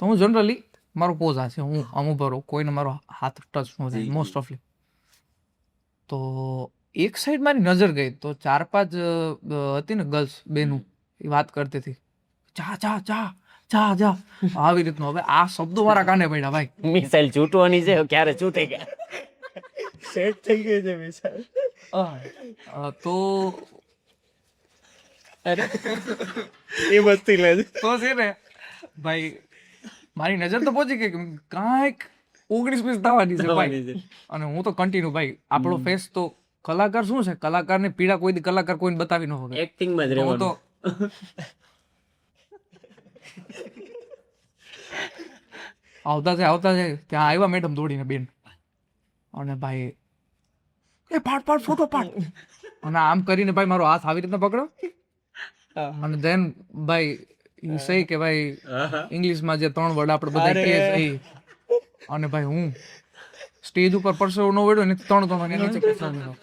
તો હું જનરલી મારો પોઝ આ છે, હું આમ ઉભો રહું, કોઈને મારો હાથ ટચ ન થાય મોસ્ટ ઓફલી. તો એક સાઈડ મારી નજર ગઈ તો 4-5 હતી ને ગર્લ્સ બેનું, એ વાત કરતી હતી જા જા જા જા જા આવી રીતનું. હવે આ શબ્દો મારા કાને પડ્યા ભાઈ. મિસાઇલ છૂટવાની છે, ક્યારે છૂટે ગયા. સેટ થઈ ગઈ છે વિશાલ. તો એ મસ્તી લે છે. તો છે ને ભાઈ મારી નજર તો પહોંચી ગઈ કે કાંઈક 19-20 થવાની છે ભાઈ. અને હું તો કન્ટિન્યુ ભાઈ, આપણો ફેસ તો કલાકાર શું છે, કલાકારની પીડા કોઈ દી કલાકાર કોઈને બતાવી ન હોય. એક્ટિંગમાં જ હું રહેવાનું. તો આવતા જાય ત્યાં આવ્યા મેડમ દોડીને બેન, અને ભાઈ એ પાડ ફોટો પાડ, અને આમ કરીને ભાઈ મારો હાથ આવી રીતના પકડો, અને ધેન ભાઈ સહી કે ભાઈ ઇંગ્લિશમાં જે 3 વર્ડ આપણે બધા કહીએ છીએ, અને ભાઈ હું સ્ટેજ ઉપર પરસેવો ન વળ્યો ને 3 નીચે બેસાડ્યો.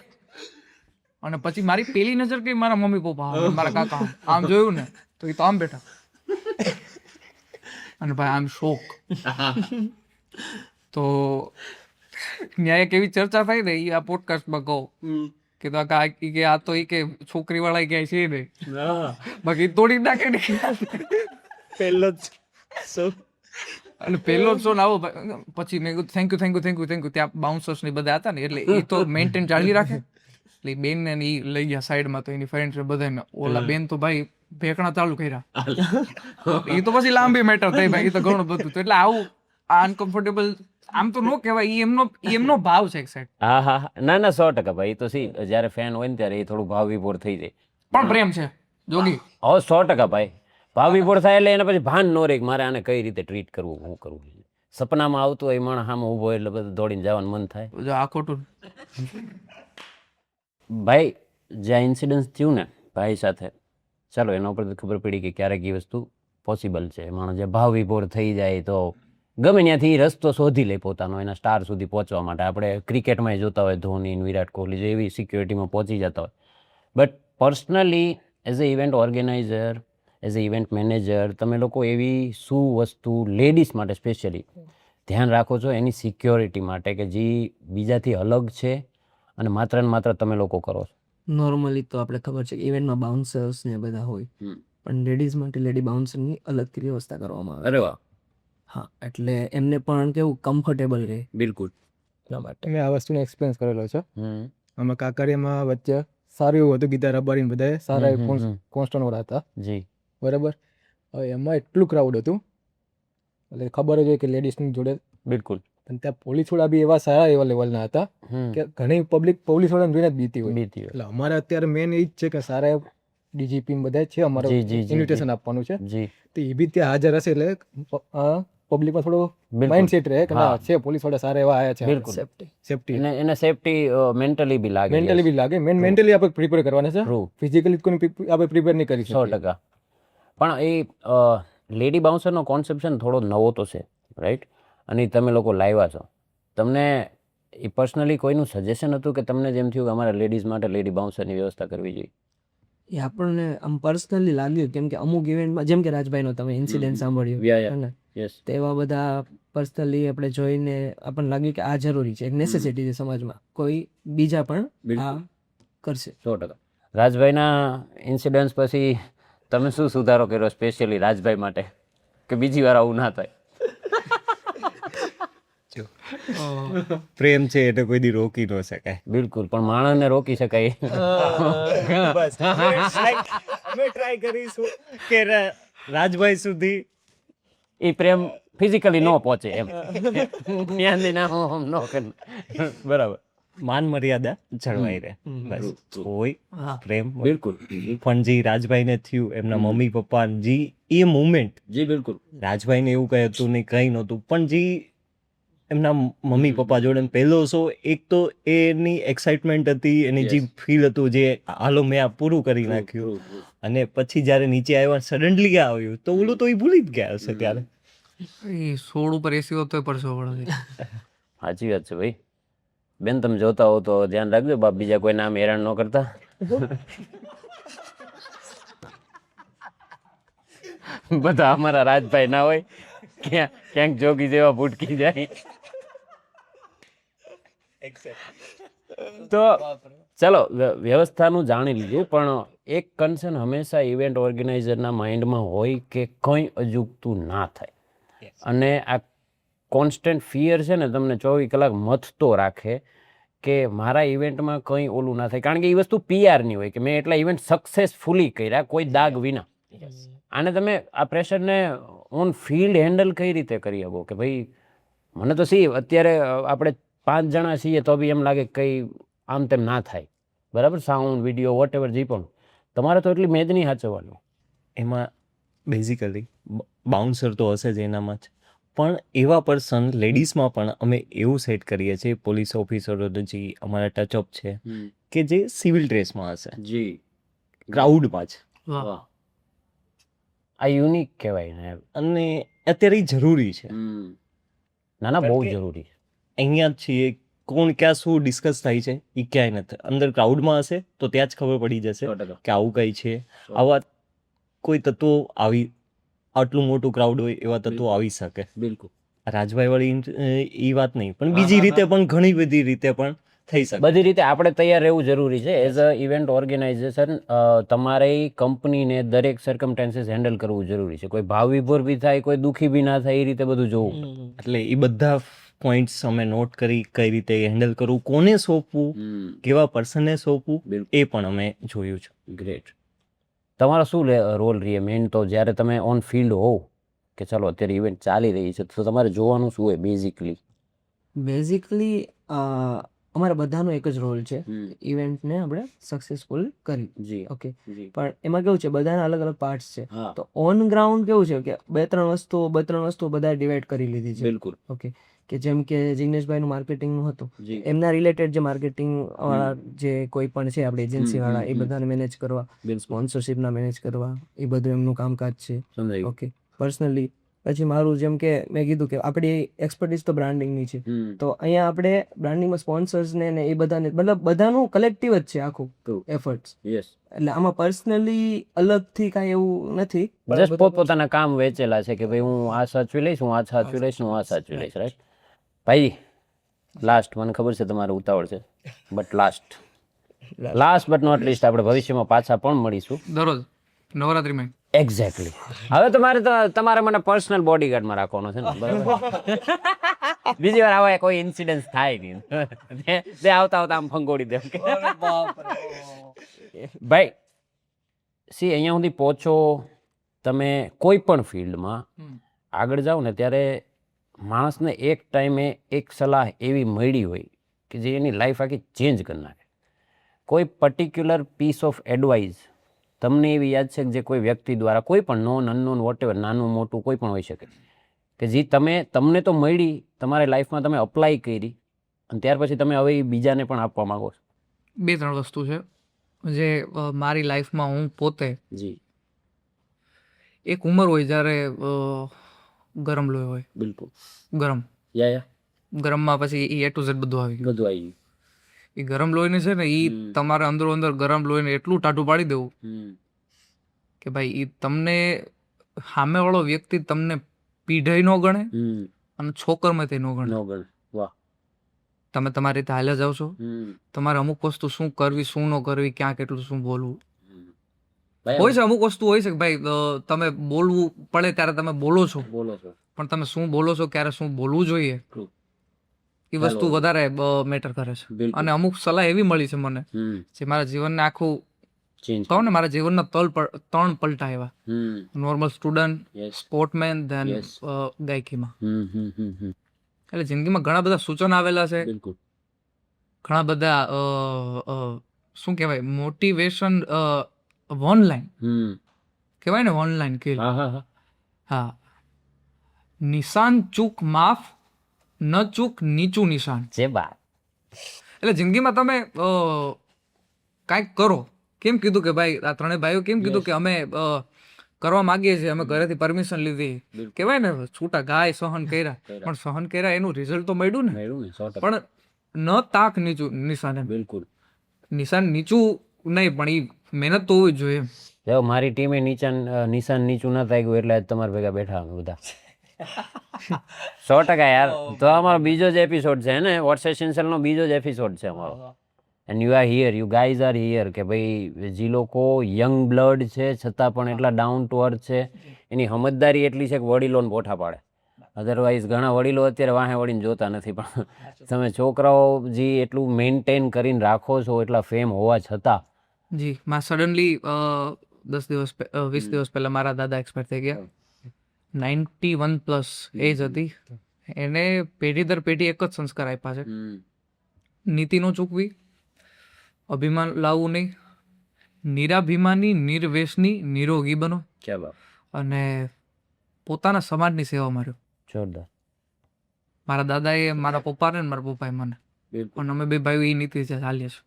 અને પછી મારી પેલી નજર કઈ મારા મમ્મી પપ્પા મારા કાકા આમ જોયું ને તો એ તો આમ બેઠા, અને ભાઈ આમ શોક. તો ન્યાય કેવી ચર્ચા થાય ને એ આ પોડકાસ્ટમાં કહો કે તો આ તો કે છોકરી વાળા ક્યાંય છે નહીં, બાકી તોડી નાખે ને પહેલો જ અને પહેલો જ શો ને આવો. પછી મેં કીધું થેન્ક યુ. ત્યાં બાઉન્સર્સ ને બધા હતા ને એટલે એ તો મેન્ટેન જાળવી રાખે. એટલે બેન ને એ લઈ ગયા સાઈડમાં, તો એની ફ્રેન્ડ બધાને ઓલા બેન તો ભાઈ ભેકણા ચાલુ કર્યા. એ તો પછી લાંબી મેટર થઈ ભાઈ, એ તો ઘણું બધું. એટલે આવું અનકમ્ફર્ટેબલ આમ તો નો કહેવાય, એમનો ભાવ છે એક સાઈડ. હા હા ના ના 100% ભાઈ. એ તો સી જ્યારે ફેન હોય ને ત્યારે એ થોડું ભાવ વિભોર થઈ જાય, પણ પ્રેમ છે જોગી. હવે 100% ભાઈ ભાવ વિભોર થાય એટલે એને પછી ભાન ન રહે કે મારે આને કઈ રીતે ટ્રીટ કરવું, શું કરવું. સપનામાં આવતું હોય માણસ સામે ઊભો એટલે બધું દોડીને જવાનું મન થાય. જો આ ખોટું ભાઈ જે ઇન્સિડન્સ થયું ને ભાઈ સાથે, ચાલો એના ઉપર ખબર પડી કે ક્યારેક એ વસ્તુ પોસિબલ છે. માણસ જે ભાવ વિભોર થઈ જાય તો ગમે ત્યાંથી રસ્તો શોધી લે પોતાનો એના સ્ટાર સુધી પહોંચવા માટે. આપણે ક્રિકેટમાં જોતા હોય ધોની વિરાટ કોહલી જે એવી સિક્યોરિટીમાં પહોંચી જતા હોય. But personally as a event organiser, as a event manager, તમે લોકો એવી શું વસ્તુ લેડીઝ માટે સ્પેશિયલી ધ્યાન રાખો છો એની સિક્યોરિટી માટે કે જે બીજાથી અલગ છે અને માત્ર ને માત્ર તમે લોકો કરો છો? નોર્મલી તો આપણે ખબર છે કે ઇવેન્ટમાં બાઉન્સર્સ ને બધા હોય, પણ લેડીઝ માટે લેડી બાઉન્સરની અલગથી વ્યવસ્થા કરવામાં આવે. અરે વાહ, હા, એટલે એમને પણ કેવું કમ્ફર્ટેબલ રહે બિલકુલ. એટલા માટે. મેં આ વસ્તુનો એક્સપિરિયન્સ કરેલો છે. હમ અમે કાંકરિયામાં વચ્ચે સારું એવું હતું, ગીતા રબારીને બધાએ સારા કોન્સ્ટન્ટવાળા હતા, જી બરાબર. હવે એમાં એટલું ક્રાઉડ હતું એટલે ખબર જ હોય કે લેડીઝની જોડે, બિલકુલ. અને ત્યાં પોલીસવાળા બી એવા સારા એવા લેવલના હતા કે ઘણી પબ્લિક પોલીસવાળાને જોઈને જ બીતી હોય. બીતી હોય. એટલે અમારે અત્યારે મેન એ જ છે કે સારા ડીજીપી બધા છે, અમારે જી, જી, જી, ઇન્વિટેશન આપવાનું છે, જી તો એ બી ત્યાં હાજર હશે એટલે પબ્લિકમાં થોડો બિલકુલ. માઇન્ડસેટ રહે કે ના હા. છે પોલીસવાળા સારા એવા આવ્યા છે, બિલકુલ. સેફ્ટી. સેફટી એને સેફટી મેન્ટલી બી લાગે. મેન્ટલી બી લાગે. મેન્ટલી આપણે પ્રિપેર કરવાના છે, True. ફિઝિકલી કોઈ આપણે પ્રિપેર નહીં કરી 100%. પણ એ લેડી બાઉન્સરનો કોન્સેપ્ટ છે ને થોડો નવો તો છે, રાઈટ? અને ઈ તમે લોકો લાવ્યા છો. તમને એ પર્સનલી કોઈનું સજેશન હતું કે તમને જેમ થયું કે અમારે લેડીઝ માટે લેડી બાઉન્સરની વ્યવસ્થા કરવી જોઈએ? એ આપણને આમ પર્સનલી લાગ્યું કેમ કે અમુક ઇવેન્ટમાં જેમ કે રાજભાઈનો તમે ઇન્સિડન્ટ સાંભળ્યો Yeah, yeah. હે ને, યસ. તો એવા બધા પર્સનલી આપણે જોઈને આપણને લાગ્યું કે આ જરૂરી છે, એક નેસેસિટી છે સમાજમાં, કોઈ બીજા પણ આ કરશે. 100%. રાજભાઈના ઇન્સિડન્ટ્સ પછી તમે શું સુધારો કર્યો સ્પેશિયલી રાજભાઈ માટે કે બીજી વાર આવું ના થાય? પ્રેમ છે એટલે કોઈ દી રોકી ન શકાય. બિલકુલ, પણ માણસને રોકી શકાય? બસ અમે ટ્રાય કરીશું કે રાજભાઈ સુધી એ પ્રેમ ફિઝિકલી ન પહોંચે એમ. ત્યાંથી ના હું ન કર. બરાબર. માન મર્યાદા જળવાઈ રહે, બસ. કોઈ હા. પ્રેમ બિલકુલ. પણ જે રાજભાઈને થયું, એમના મમ્મી પપ્પા જે એ મુમેન્ટ, જી બિલકુલ. રાજભાઈને એવું કઈ હતું નહીં, કઈ નહોતું, પણ જે એમના મમ્મી પપ્પા જોડે પહેલો શો, એક તો એની એક્સાઇટમેન્ટ હતી, એની જે ફીલ હતું, જે હાલો મેં આ પૂરું કરી નાખ્યું, અને પછી જ્યારે નીચે આવ્યા સડનલી આવ્યું તો ઓલું તો એ ભૂલી જ ગયા હશે ત્યારે. એ સોળ ઉપર એસી હોતો પરસો પડે. સાચી વાત છે ભાઈ. બેન તમે જોતા હો તો ધ્યાન રાખજો બાપ, બીજા કોઈ નામ હેરાન ન કરતા. બધા અમારા રાજભાઈ ના હોય, ક્યાંક જોગી જેવા ભૂટકી જાય. તો ચલો વ્યવસ્થાનું જાણી લીધું, પણ એક કન્સર્ન હંમેશા ઇવેન્ટ ઓર્ગેનાઇઝરના માઇન્ડમાં હોય કે કંઈ અજુગતું ના થાય. અને આ કોન્સ્ટન્ટ ફિયર છે ને તમને 24 કલાક મથતો રાખે કે મારા ઇવેન્ટમાં કંઈ ઓલું ના થાય. કારણ કે એ વસ્તુ પીઆરની હોય કે મેં એટલા ઇવેન્ટ સક્સેસફુલી કર્યા કોઈ દાગ વિના. આને તમે આ પ્રેશરને ઓન ફિલ્ડ હેન્ડલ કઈ રીતે કરી શકો કે ભાઈ મને તો અત્યારે આપણે 5 જણા છીએ તો બી એમ લાગે કંઈ આમ તેમ ના થાય, બરાબર? સાઉન્ડ વિડીયો વોટ એવર જે પણ, તમારે તો એટલી મેદ નહીં સાચવવાનું. એમાં બેઝિકલી બાઉન્સર તો હશે જ એનામાં જ, પણ એવા પર્સન લેડીઝમાં પણ અમે એવું સેટ કરીએ છીએ, પોલીસ ઓફિસરો જે અમારા ટચઅપ છે કે જે સિવિલ ડ્રેસમાં હશે, જી ક્રાઉડમાં જ. વાહ, આ યુનિક કહેવાય ને. અને અત્યારે ઈ જરૂરી છે. ના ના, બહુ કારણ કે જરૂરી છે. અહીંયા જ છીએ, કોણ ક્યાં શું ડિસ્કસ થાય છે એ ક્યાંય નથી. અંદર ક્રાઉડમાં હશે તો ત્યાં જ ખબર પડી જશે 100%. કે આવું કંઈ છે. આવા કોઈ તત્વો આટલું મોટું ક્રાઉડ હોય એવા તત્વો આવી શકે. બિલકુલ. રાજભાઈ વાળી એ વાત નહીં, પણ બીજી રીતે પણ ઘણી બધી રીતે પણ થઈ શકે. બધી રીતે આપણે તૈયાર રહેવું જરૂરી છે. એઝ અ ઇવેન્ટ ઓર્ગેનાઇઝેશન તમારી કંપનીને દરેક સર્કમસ્ટાન્સીસ હેન્ડલ કરવું જરૂરી છે. કોઈ ભાવ વિભોર બી થાય, કોઈ દુઃખી બી ના થાય, એ રીતે બધું જોવું. એટલે એ બધા પોઈન્ટ્સ અમે નોટ કરી, કઈ રીતે હેન્ડલ કરવું, કોને સોંપવું, કેવા પર્સનને સોંપવું, એ પણ અમે જોયું છે. ગ્રેટ. તમારો શું રોલ રહે મેઇન? તો જ્યારે તમે ઓન ફિલ્ડ હોવ કે ચાલો અત્યારે ઇવેન્ટ ચાલી રહી છે તો તમારે જોવાનું શું હોય બેઝિકલી અમારા બધાનો એક જ રોલ છે, ઇવેન્ટને આપણે સક્સેસફુલ કરી. જી ઓકે, પણ એમાં કેવું છે બધાના અલગ અલગ પાર્ટ્સ છે. હા, તો ઓન ગ્રાઉન્ડ કેવું છે કે બે ત્રણ વસ્તુઓ બધા ડિવાઈડ કરી લીધી છે. બિલકુલ. ઓકે, કે જેમ કે જિગ્નેશભાઈનું માર્કેટિંગનું હતું, જી એમના રિલેટેડ જે માર્કેટિંગ વાળા જે કોઈ પણ છે આપણે એજન્સી વાળા, એ બધાને મેનેજ કરવા, બિલકુલ. સ્પોન્સરશિપના મેનેજ કરવા, એ બધું એમનું કામકાજ છે. સમજાયું. ઓકે, પર્સનલી પછી મારું જેમ કે મેં કીધું કે આપણી એક્સપર્ટીઝ તો બ્રાન્ડિંગની છે, તો અહીંયા આપણે બ્રાન્ડિંગમાં સ્પોન્સર્સ ને એ બધાને મતલબ બધાનું કલેક્ટિવ જ છે આખું એફર્ટ્સ. યસ, એટલે આમાં પર્સનલી અલગથી કાંઈ એવું નથી. જસ્ટ પોતપોતાના કામ વેચેલા છે કે ભાઈ હું આ સાચવી લઈશ, હું આ સાચવી લઈશ, હું આ સાચવી લઈશ. રાઈટ ભાઈ, લાસ્ટ, મને ખબર છે તમારે ઉતાવળ છે, but last but not least, આપણે ભવિષ્યમાં પાછા પણ મળીશું દરરોજ નવરાત્રીમાં. એક્ઝેક્ટલી. હવે તમારે મને પર્સનલ બોડીગાર્ડમાં રાખવાનો છે ને, બરાબર? બીજી વાર આવા કોઈ ઇન્સિડન્સ થાય નહીં, તે આવતા આમ ફંગોડી દે. ભાઈ સી, અહીંયા સુધી પહોંચો તમે કોઈ પણ ફિલ્ડમાં આગળ જાઓ ને, ત્યારે માણસને એક ટાઈમે એક સલાહ એવી મળી હોય કે જે એની લાઈફ આખી ચેન્જ કરી નાખે. કોઈ પર્ટિક્યુલર પીસ ઓફ એડવાઇસ તમને એવી યાદ છે કે જે કોઈ વ્યક્તિ દ્વારા, કોઈ પણ નોન અનનોન વોટેવર, નાનું મોટું કોઈ પણ હોઈ શકે, કે જે તમને તો મળી, તમારી લાઈફમાં તમે અપ્લાય કરી અને ત્યાર પછી તમે હવે એ બીજાને પણ આપવા માંગો છો? 2-3 વસ્તુ છે જે મારી લાઈફમાં હું પોતે, જી, એક ઉંમર હોય જ્યારે ગરમ લોહી હોય, બિલકુલ, ગરમ ગરમમાં પછી એ ટુ ઝેડ બધું આવી ગયું. બધું આવી ગયું. એ ગરમ લોહીની છે ને, એ તમારે અંદરો અંદર ગરમ લોહીને એટલું ટાઢું પાડી દેવું કે ભાઈ એ તમને સામેવાળો વ્યક્તિ તમને પીઢાઈ ન ગણે અને છોકરમાં તે ન ગણે. વાહ. તમે તમારી રીતે હાલ્યા જાવ છો, તમારે અમુક વસ્તુ શું કરવી, શું ન કરવી, ક્યાં કેટલું શું બોલવું હોય છે. અમુક વસ્તુ હોય છે કે ભાઈ તમે બોલવું પડે ત્યારે તમે બોલો છો, પણ તમે શું બોલો છો, ક્યારે શું બોલવું જોઈએ, એ વસ્તુ વધારે મેટર કરે છે. અને અમુક સલાહ એવી મળી છે મને જે મારા જીવનને આખું કહું ને, મારા જીવનના 3 પલટા એવા. નોર્મલ સ્ટુડન્ટ, સ્પોર્ટમેન, ધેન ગાયકીમાં. એટલે જિંદગીમાં ઘણા બધા સૂચન આવેલા છે, ઘણા બધા શું કહેવાય, મોટિવેશન ઓનલાઈન કહેવાય ને, ઓનલાઈન કિલ. હા, નિશાન ચૂક માફ, ન ચૂક નીચું નિશાન. જે બાત. એટલે જિંદગીમાં તમે કાંઈક કરો. કેમ કીધું કે ભાઈ, આ 3 ભાઈઓ કેમ કીધું કે અમે કરવા માંગીએ છીએ, અમે ઘરેથી પરમિશન લીધી, કહેવાય ને છૂટા ગાય સહન કર્યા, પણ સહન કર્યા એનું રિઝલ્ટ તો મળ્યું ને. પણ ન તાક નીચું નિશાન. બિલકુલ, નિશાન નીચું નહીં, પણ એ મહેનત તો હોવી જ જોઈએ. જો મારી ટીમે નિશાન નીચું ન થાય ગયું એટલે આજ તમારા ભેગા બેઠા અમે બધા. 100% યાર. તો અમારો બીજો જ એપિસોડ છે ને, વોટ્સ એસેન્શિયલનો બીજો જ એપિસોડ છે અમારો. And you are here, you guys R here, કે ભાઈ જે લોકો યંગ બ્લડ છે છતાં પણ એટલા ડાઉન ટુ અર્થ છે, એની સમજદારી એટલી છે કે વડીલોને પોઠા પાડે. અધરવાઇઝ ઘણા વડીલો અત્યારે વાહે વળીને જોતા નથી, પણ તમે છોકરાઓ જે એટલું મેન્ટેન કરીને રાખો છો, એટલા ફેમ હોવા છતાં. જી, સડનલી 20 દિવસ પહેલા મારા દાદા એક્સપાયર થઈ ગયા. 91+ એજ હતી. એને પેઢી દર પેઢી એક જ સંસ્કાર આપ્યા છે: નીતિ ન ચૂકવી, અભિમાન લાવવું નહીં, નિરાભિમાની, નિર્વેશની, નિરોગી બનો, અને પોતાના સમાજની સેવા માર્યો. જોરદાર. મારા દાદાએ મારા પપ્પાને ને મારા પપ્પાએ મને, અને અમે 2 ભાઈઓ એ નીતિ ચાલીએ છીએ.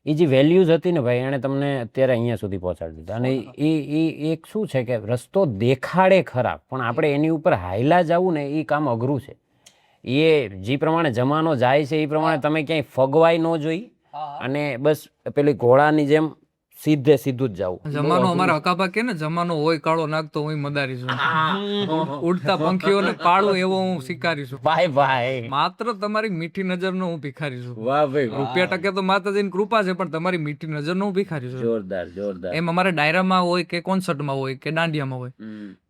એ જે વેલ્યુઝ હતી ને ભાઈ, એણે તમને અત્યારે અહીંયા સુધી પહોંચાડી દીધા. અને એ એક શું છે કે રસ્તો દેખાડે ખરા, પણ આપણે એની ઉપર હાયલા જવું ને, એ કામ અઘરું છે. એ જે પ્રમાણે જમાનો જાય છે એ પ્રમાણે તમે ક્યાંય ફગવાય ન જોઈ, અને બસ પેલી ઘોડાની જેમ સીધું જ જવું. જમાનો અમારા હકાબા કે ને, જમાનો હોય કાળો નાગતો હું મદારી છું, ઉડતા પંખીઓને પાળું એવો હું શિકારી છું. ભાઈ માત્ર તમારી મીઠી નજરનો હું ભિખારી છું. વાહ ભાઈ, રૂપિયા ટકે તો માતાજીની કૃપા છે, પણ તમારી મીઠી નજરનો હું ભિખારી છું. જોરદાર. એમ અમારે ડાયરામાં હોય કે કોન્સર્ટમાં હોય કે દાંડિયામાં હોય,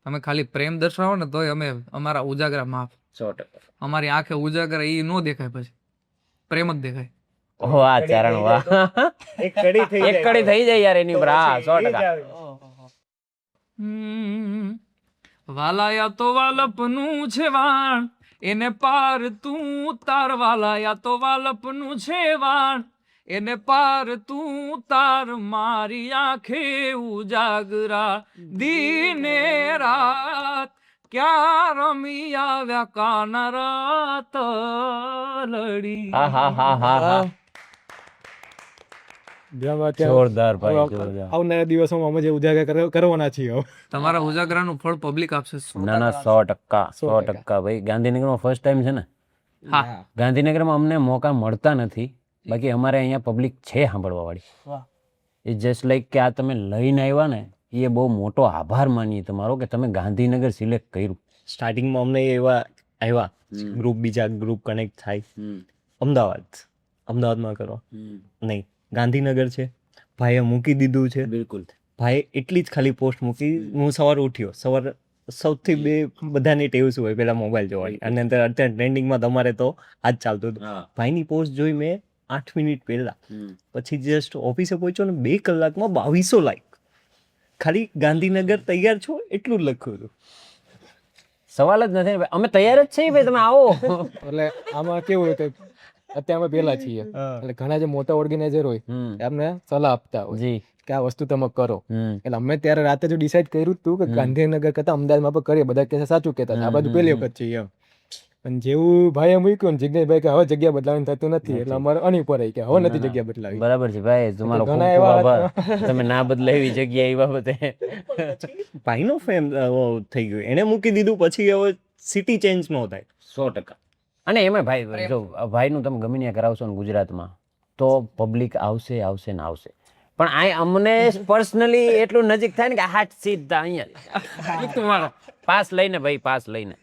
તમે ખાલી પ્રેમ દર્શાવો ને તોય અમે અમારા ઉજાગરા માફ. 100%. અમારી આંખે ઉજાગરા એ ન દેખાય, પછી પ્રેમ જ દેખાય. વાહ ચરણ, વાહ. એક કડી થઈ જાય યાર એની ઉપર. હા, 100%. વાલાયા તો વાલપનું છે વાણ, એને પાર તું તાર. વાલાયા તો વાલપનું છે વાણ, એને પાર તું તાર. મારી આંખે ઉજાગરા દીને રાત, ક્યાં રમી આવ્યા કાના રાત લડી. હા. જેમાં અત્યારે જોરદાર ભાઈ જોરદાર. આવનારા દિવસોમાં અમે જે ઉજાગર કરવાના છીએ હવે. તમારા ઉજાગરાનું ફળ પબ્લિક આપશે. ના ના 100% ભાઈ. ગાંધીનગરમાં ફર્સ્ટ ટાઈમ છે ને. હા ગાંધીનગરમાં અમને મોકા મળતા નથી, બાકી અમારે અહીંયા પબ્લિક છે સાંભળવા વાળી. એ જસ્ટ લાઈક કે આ તમે લઈને આવ્યા ને એ બહુ મોટો આભાર માનીએ તમારો કે તમે ગાંધીનગર સિલેક્ટ કર્યું. સ્ટાર્ટિંગમાં અમને એવા આવ્યા ગ્રુપ, બીજા ગ્રુપ કનેક્ટ થાય અમદાવાદમાં કરો નહીં, ગાંધીનગર છે. ભાઈએ મૂકી દીધું છે. બિલકુલ. ભાઈ એટલી જ ખાલી પોસ્ટ મૂકી. હું સવારે ઉઠ્યો, સૌથી બધાની ટેવ શું હોય, પેલા મોબાઈલ જોવાની, અને અત્યારે ટ્રેન્ડિંગમાં તમારે તો આ જ ચાલતું હતું. ભાઈની પોસ્ટ જોઈ મેં 8 મિનિટ પહેલા, પછી જસ્ટ ઓફિસે પહોંચ્યો ને 2 કલાકમાં 2200 લાઈક. ખાલી ગાંધીનગર તૈયાર છો એટલું જ લખ્યું હતું. સવાલ જ નથી ને ભાઈ, અમે તૈયાર જ છીએ ભાઈ, તમે આવો. એટલે આમાં કેવું હોય કે અત્યારે અમે પહેલા છીએ, એટલે ઘણા જે મોટા ઓર્ગેનાઇઝર હોય એમને સલાહ આપતા હોય જી. કે આ વસ્તુ તમે કરો. એટલે અમે ત્યારે રાતે જો ડિસાઈડ કર્યું હતું કે ગાંધીનગર કરતા અમદાવાદમાં પણ કરીએ, બધા કે સાચું કહેતા હતા, આ બધું પહેલી વખત છીએ એમ. પણ જેવું ભાઈએ મૂક્યું ને જિગ્નેશભાઈ કે હવે જગ્યા બદલાવાની થતું નથી, એટલે અમારે અની પર કે હવે નથી જગ્યા બદલાવી. બરાબર છે ભાઈ, તમારો ખૂબ ઘણા ખૂબ એવા આભાર. તમે ના બદલાવી જગ્યા એ બાબતે. ભાઈનો ફેમ થઈ ગયું, એને મૂકી દીધું, પછી હવે સિટી ચેન્જ ન થાય. 100%. અને એમાં ભાઈ જો ભાઈનું તમે ગમે ત્યાં કરાવશો ને ગુજરાતમાં તો પબ્લિક આવશે આવશે ને આવશે, પણ આ અમને પર્સનલી એટલું નજીક થાય ને કે હાથ સીધા અહીંયા પાસ લઈને ભાઈ, પાસ લઈને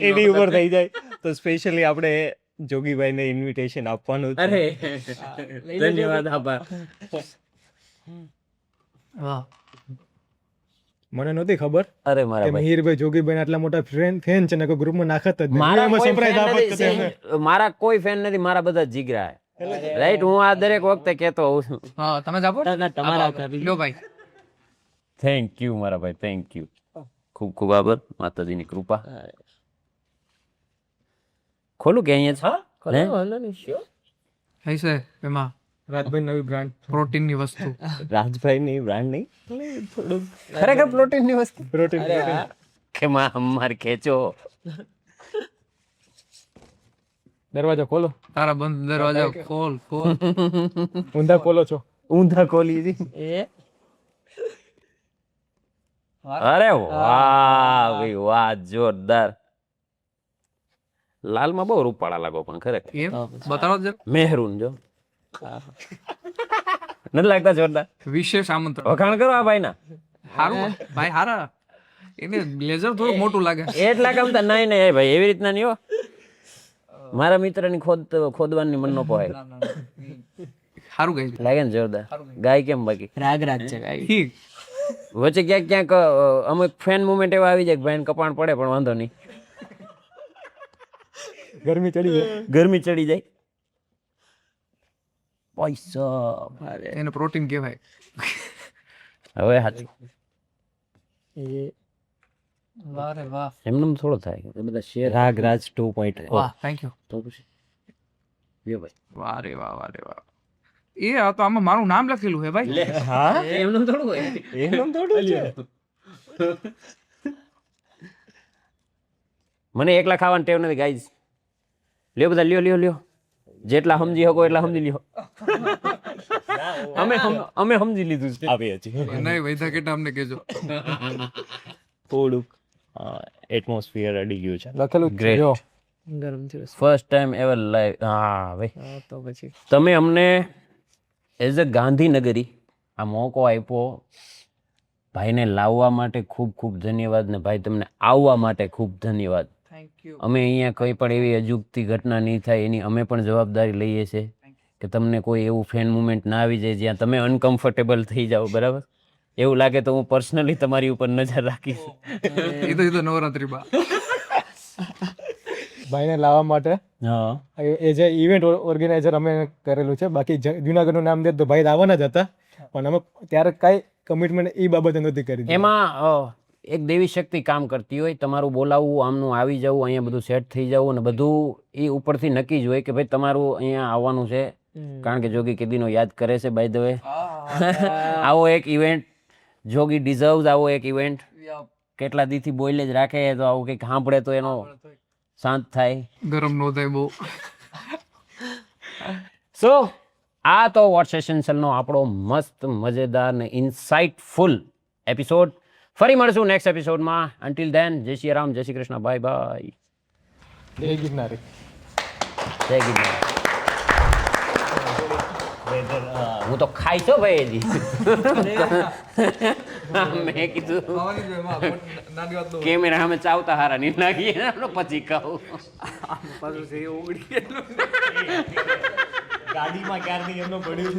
એની ઉપર થઈ જાય તો સ્પેશિયલી આપણે જોગીભાઈને ઇન્વિટેશન આપવાનું છે. અરે ધન્યવાદ, આભાર. વાહ મને નહોતી ખબર અરે મારા કે ભાઈ, મિહિરભાઈ જોગીભાઈ આટલા મોટા ફેન છે ને કોઈ ગ્રુપમાં નાખત જ નહીં. મારા એમાં કોઈ surprise fan આપત નથી. હતી. મારા કોઈ ફેન નથી, મારા બધા જીગરા છે. રાઈટ, હું આ દરેક વખતે કહેતો હોઉં છું. હા તમે જ આપો. લ્યો ભાઈ. થેન્ક યુ મારા ભાઈ, થેન્ક યુ. ખૂબ ખૂબ આભાર, માતાજીની કૃપા. ખોલું કે અહીંયા છે? હઈ છે એમાં રાજભાઈ નવી બ્રાન્ડ પ્રોટીનની વસ્તુ. રાજભાઈની બ્રાન્ડ નહીં, થોડુંક ખરેખર પ્રોટીનની વસ્તુ પ્રોટીન કે માર ખેંચો. દરવાજો ખોલો, તારા બંધ દરવાજા ખોલ ખોલ. ઊંધા ખોલો છો. ઊંધા ખોલી જી. અરે વાહ ભાઈ વાહ, જોરદાર. લાલમાં બહુ રૂપાળા લાગો પણ ખરેખર. એમ બતાવો જરા. મહેરૂન જો નથી લાગતા જોરદાર? વિશેષ આમંત્રણ. વખાણ કરો આ ભાઈના. હારું ભાઈ, હારા. એને બ્લેઝર થોડું મોટું લાગે. એટલા ગમતા નહીં નહીં ભાઈ, એવી રીતના નહીં હો. મારા મિત્રની ખોદવાની મન નો પોહાય. હારું ગાય. લાગે ને જોરદાર. ગાય કેમ બાકી રાગ છે કાંઈ. ઠીક. વચ્ચે ક્યાંક ક્યાંક અમુક ફેન મુમેન્ટ એવા આવી જાય કે ભાઈને કપાણ પડે પણ વાંધો નહીં, ગરમી ચડી જાય. ગરમી ચડી જાય. પૈસા એને પ્રોટીન કહેવાય. હવે સાચું વાહ રે વાહ. એમનેમ થોડો થાય એ બધા શેર. રાગરાજ 2.0. વાહ થેન્ક યુ. તો પછી લ્યો ભાઈ. વાહ રે વાહ, વાહ રે વાહ. એ આ તો આમાં મારું નામ લખેલું હે ભાઈ. હા, એમનેમ થોડું હોય. એમ થોડું છે. મને એકલા ખાવાની ટેવ નથી ગાઈઝ. લ્યો બધા, લ્યો લ્યો લ્યો, જેટલા સમજી શકો એટલા સમજી લ્યો. અમે સમજી લીધું છે. આવી હતી નહીં વૈધા કેટા અમને કહેજો. થોડુંક એટમોસ્ફિયર અડી ગયું છે. લખેલું જ છે. Great. જો ગરમ થયું છે. First time ever live. હા ભાઈ, હા, તો પછી તમે અમને એઝ અ ગાંધીનગરી આ મોકો આપ્યો. ભાઈને લાવવા માટે ખૂબ ખૂબ ધન્યવાદ, ને ભાઈ તમને આવવા માટે ખૂબ ધન્યવાદ. Thank you. અમે અહીંયા કંઈ પણ એવી અજુગતી ઘટના નહીં થાય એની અમે પણ જવાબદારી લઈએ છીએ કે તમને કોઈ એવું ફેન મુમેન્ટ ના આવી જાય જ્યાં તમે અનકમ્ફર્ટેબલ થઈ જાઓ. બરાબર, એવું લાગે તો હું પર્સનલી તમારી ઉપર નજર રાખીશ. એ તો નવરાત્રી બા. ભાઈને લાવવા માટે હા, એ જે ઇવેન્ટ ઓર્ગેનાઇઝર અમે કરેલું છે. બાકી જુનાગઢનું નામ દે તો ભાઈ આવવાના જ હતા, પણ અમે ત્યારે કાંઈ કમિટમેન્ટ એ બાબતે નહોતી કરી. એમાં એક દેવી શક્તિ કામ કરતી હોય. તમારું બોલાવવું, આમનું આવી જવું, અહીંયા બધું સેટ થઈ જવું, અને બધું એ ઉપરથી નક્કી જ હોય કે ભાઈ તમારું અહીંયા આવવાનું છે. કારણ કે જોગી કેદીનો યાદ કરે છે બાય ધ વે. આવો એક ઇવેન્ટ જોગી ડિઝર્વ્સ, આવો એક ઇવેન્ટ. કેટલા દીથી બોલે જ રાખે તો આવું કંઈક સાંભળે તો એનો શાંત થાય. ગરમ નો થાય બહુ. સો આ તો વોટ્સ એસેન્શિયલનો આપણો મસ્ત મજેદાર ને ઇન્સાઇટફુલ એપિસોડ. ફરી મળશું નેક્સ્ટ એપિસોડમાં. અન્ટિલ ધેન, જય શ્રી રામ, જય શ્રી કૃષ્ણ, બાય બાય. જય ગિરનારી. જય ગિરનાર. હું તો ખાઈ છો ભાઈ હજી. મેં કીધું કેમેરા અમે ચાવતા હારા નહીં લાગીએ પછી કહું. ગાડીમાં ક્યારની એમનો પડ્યું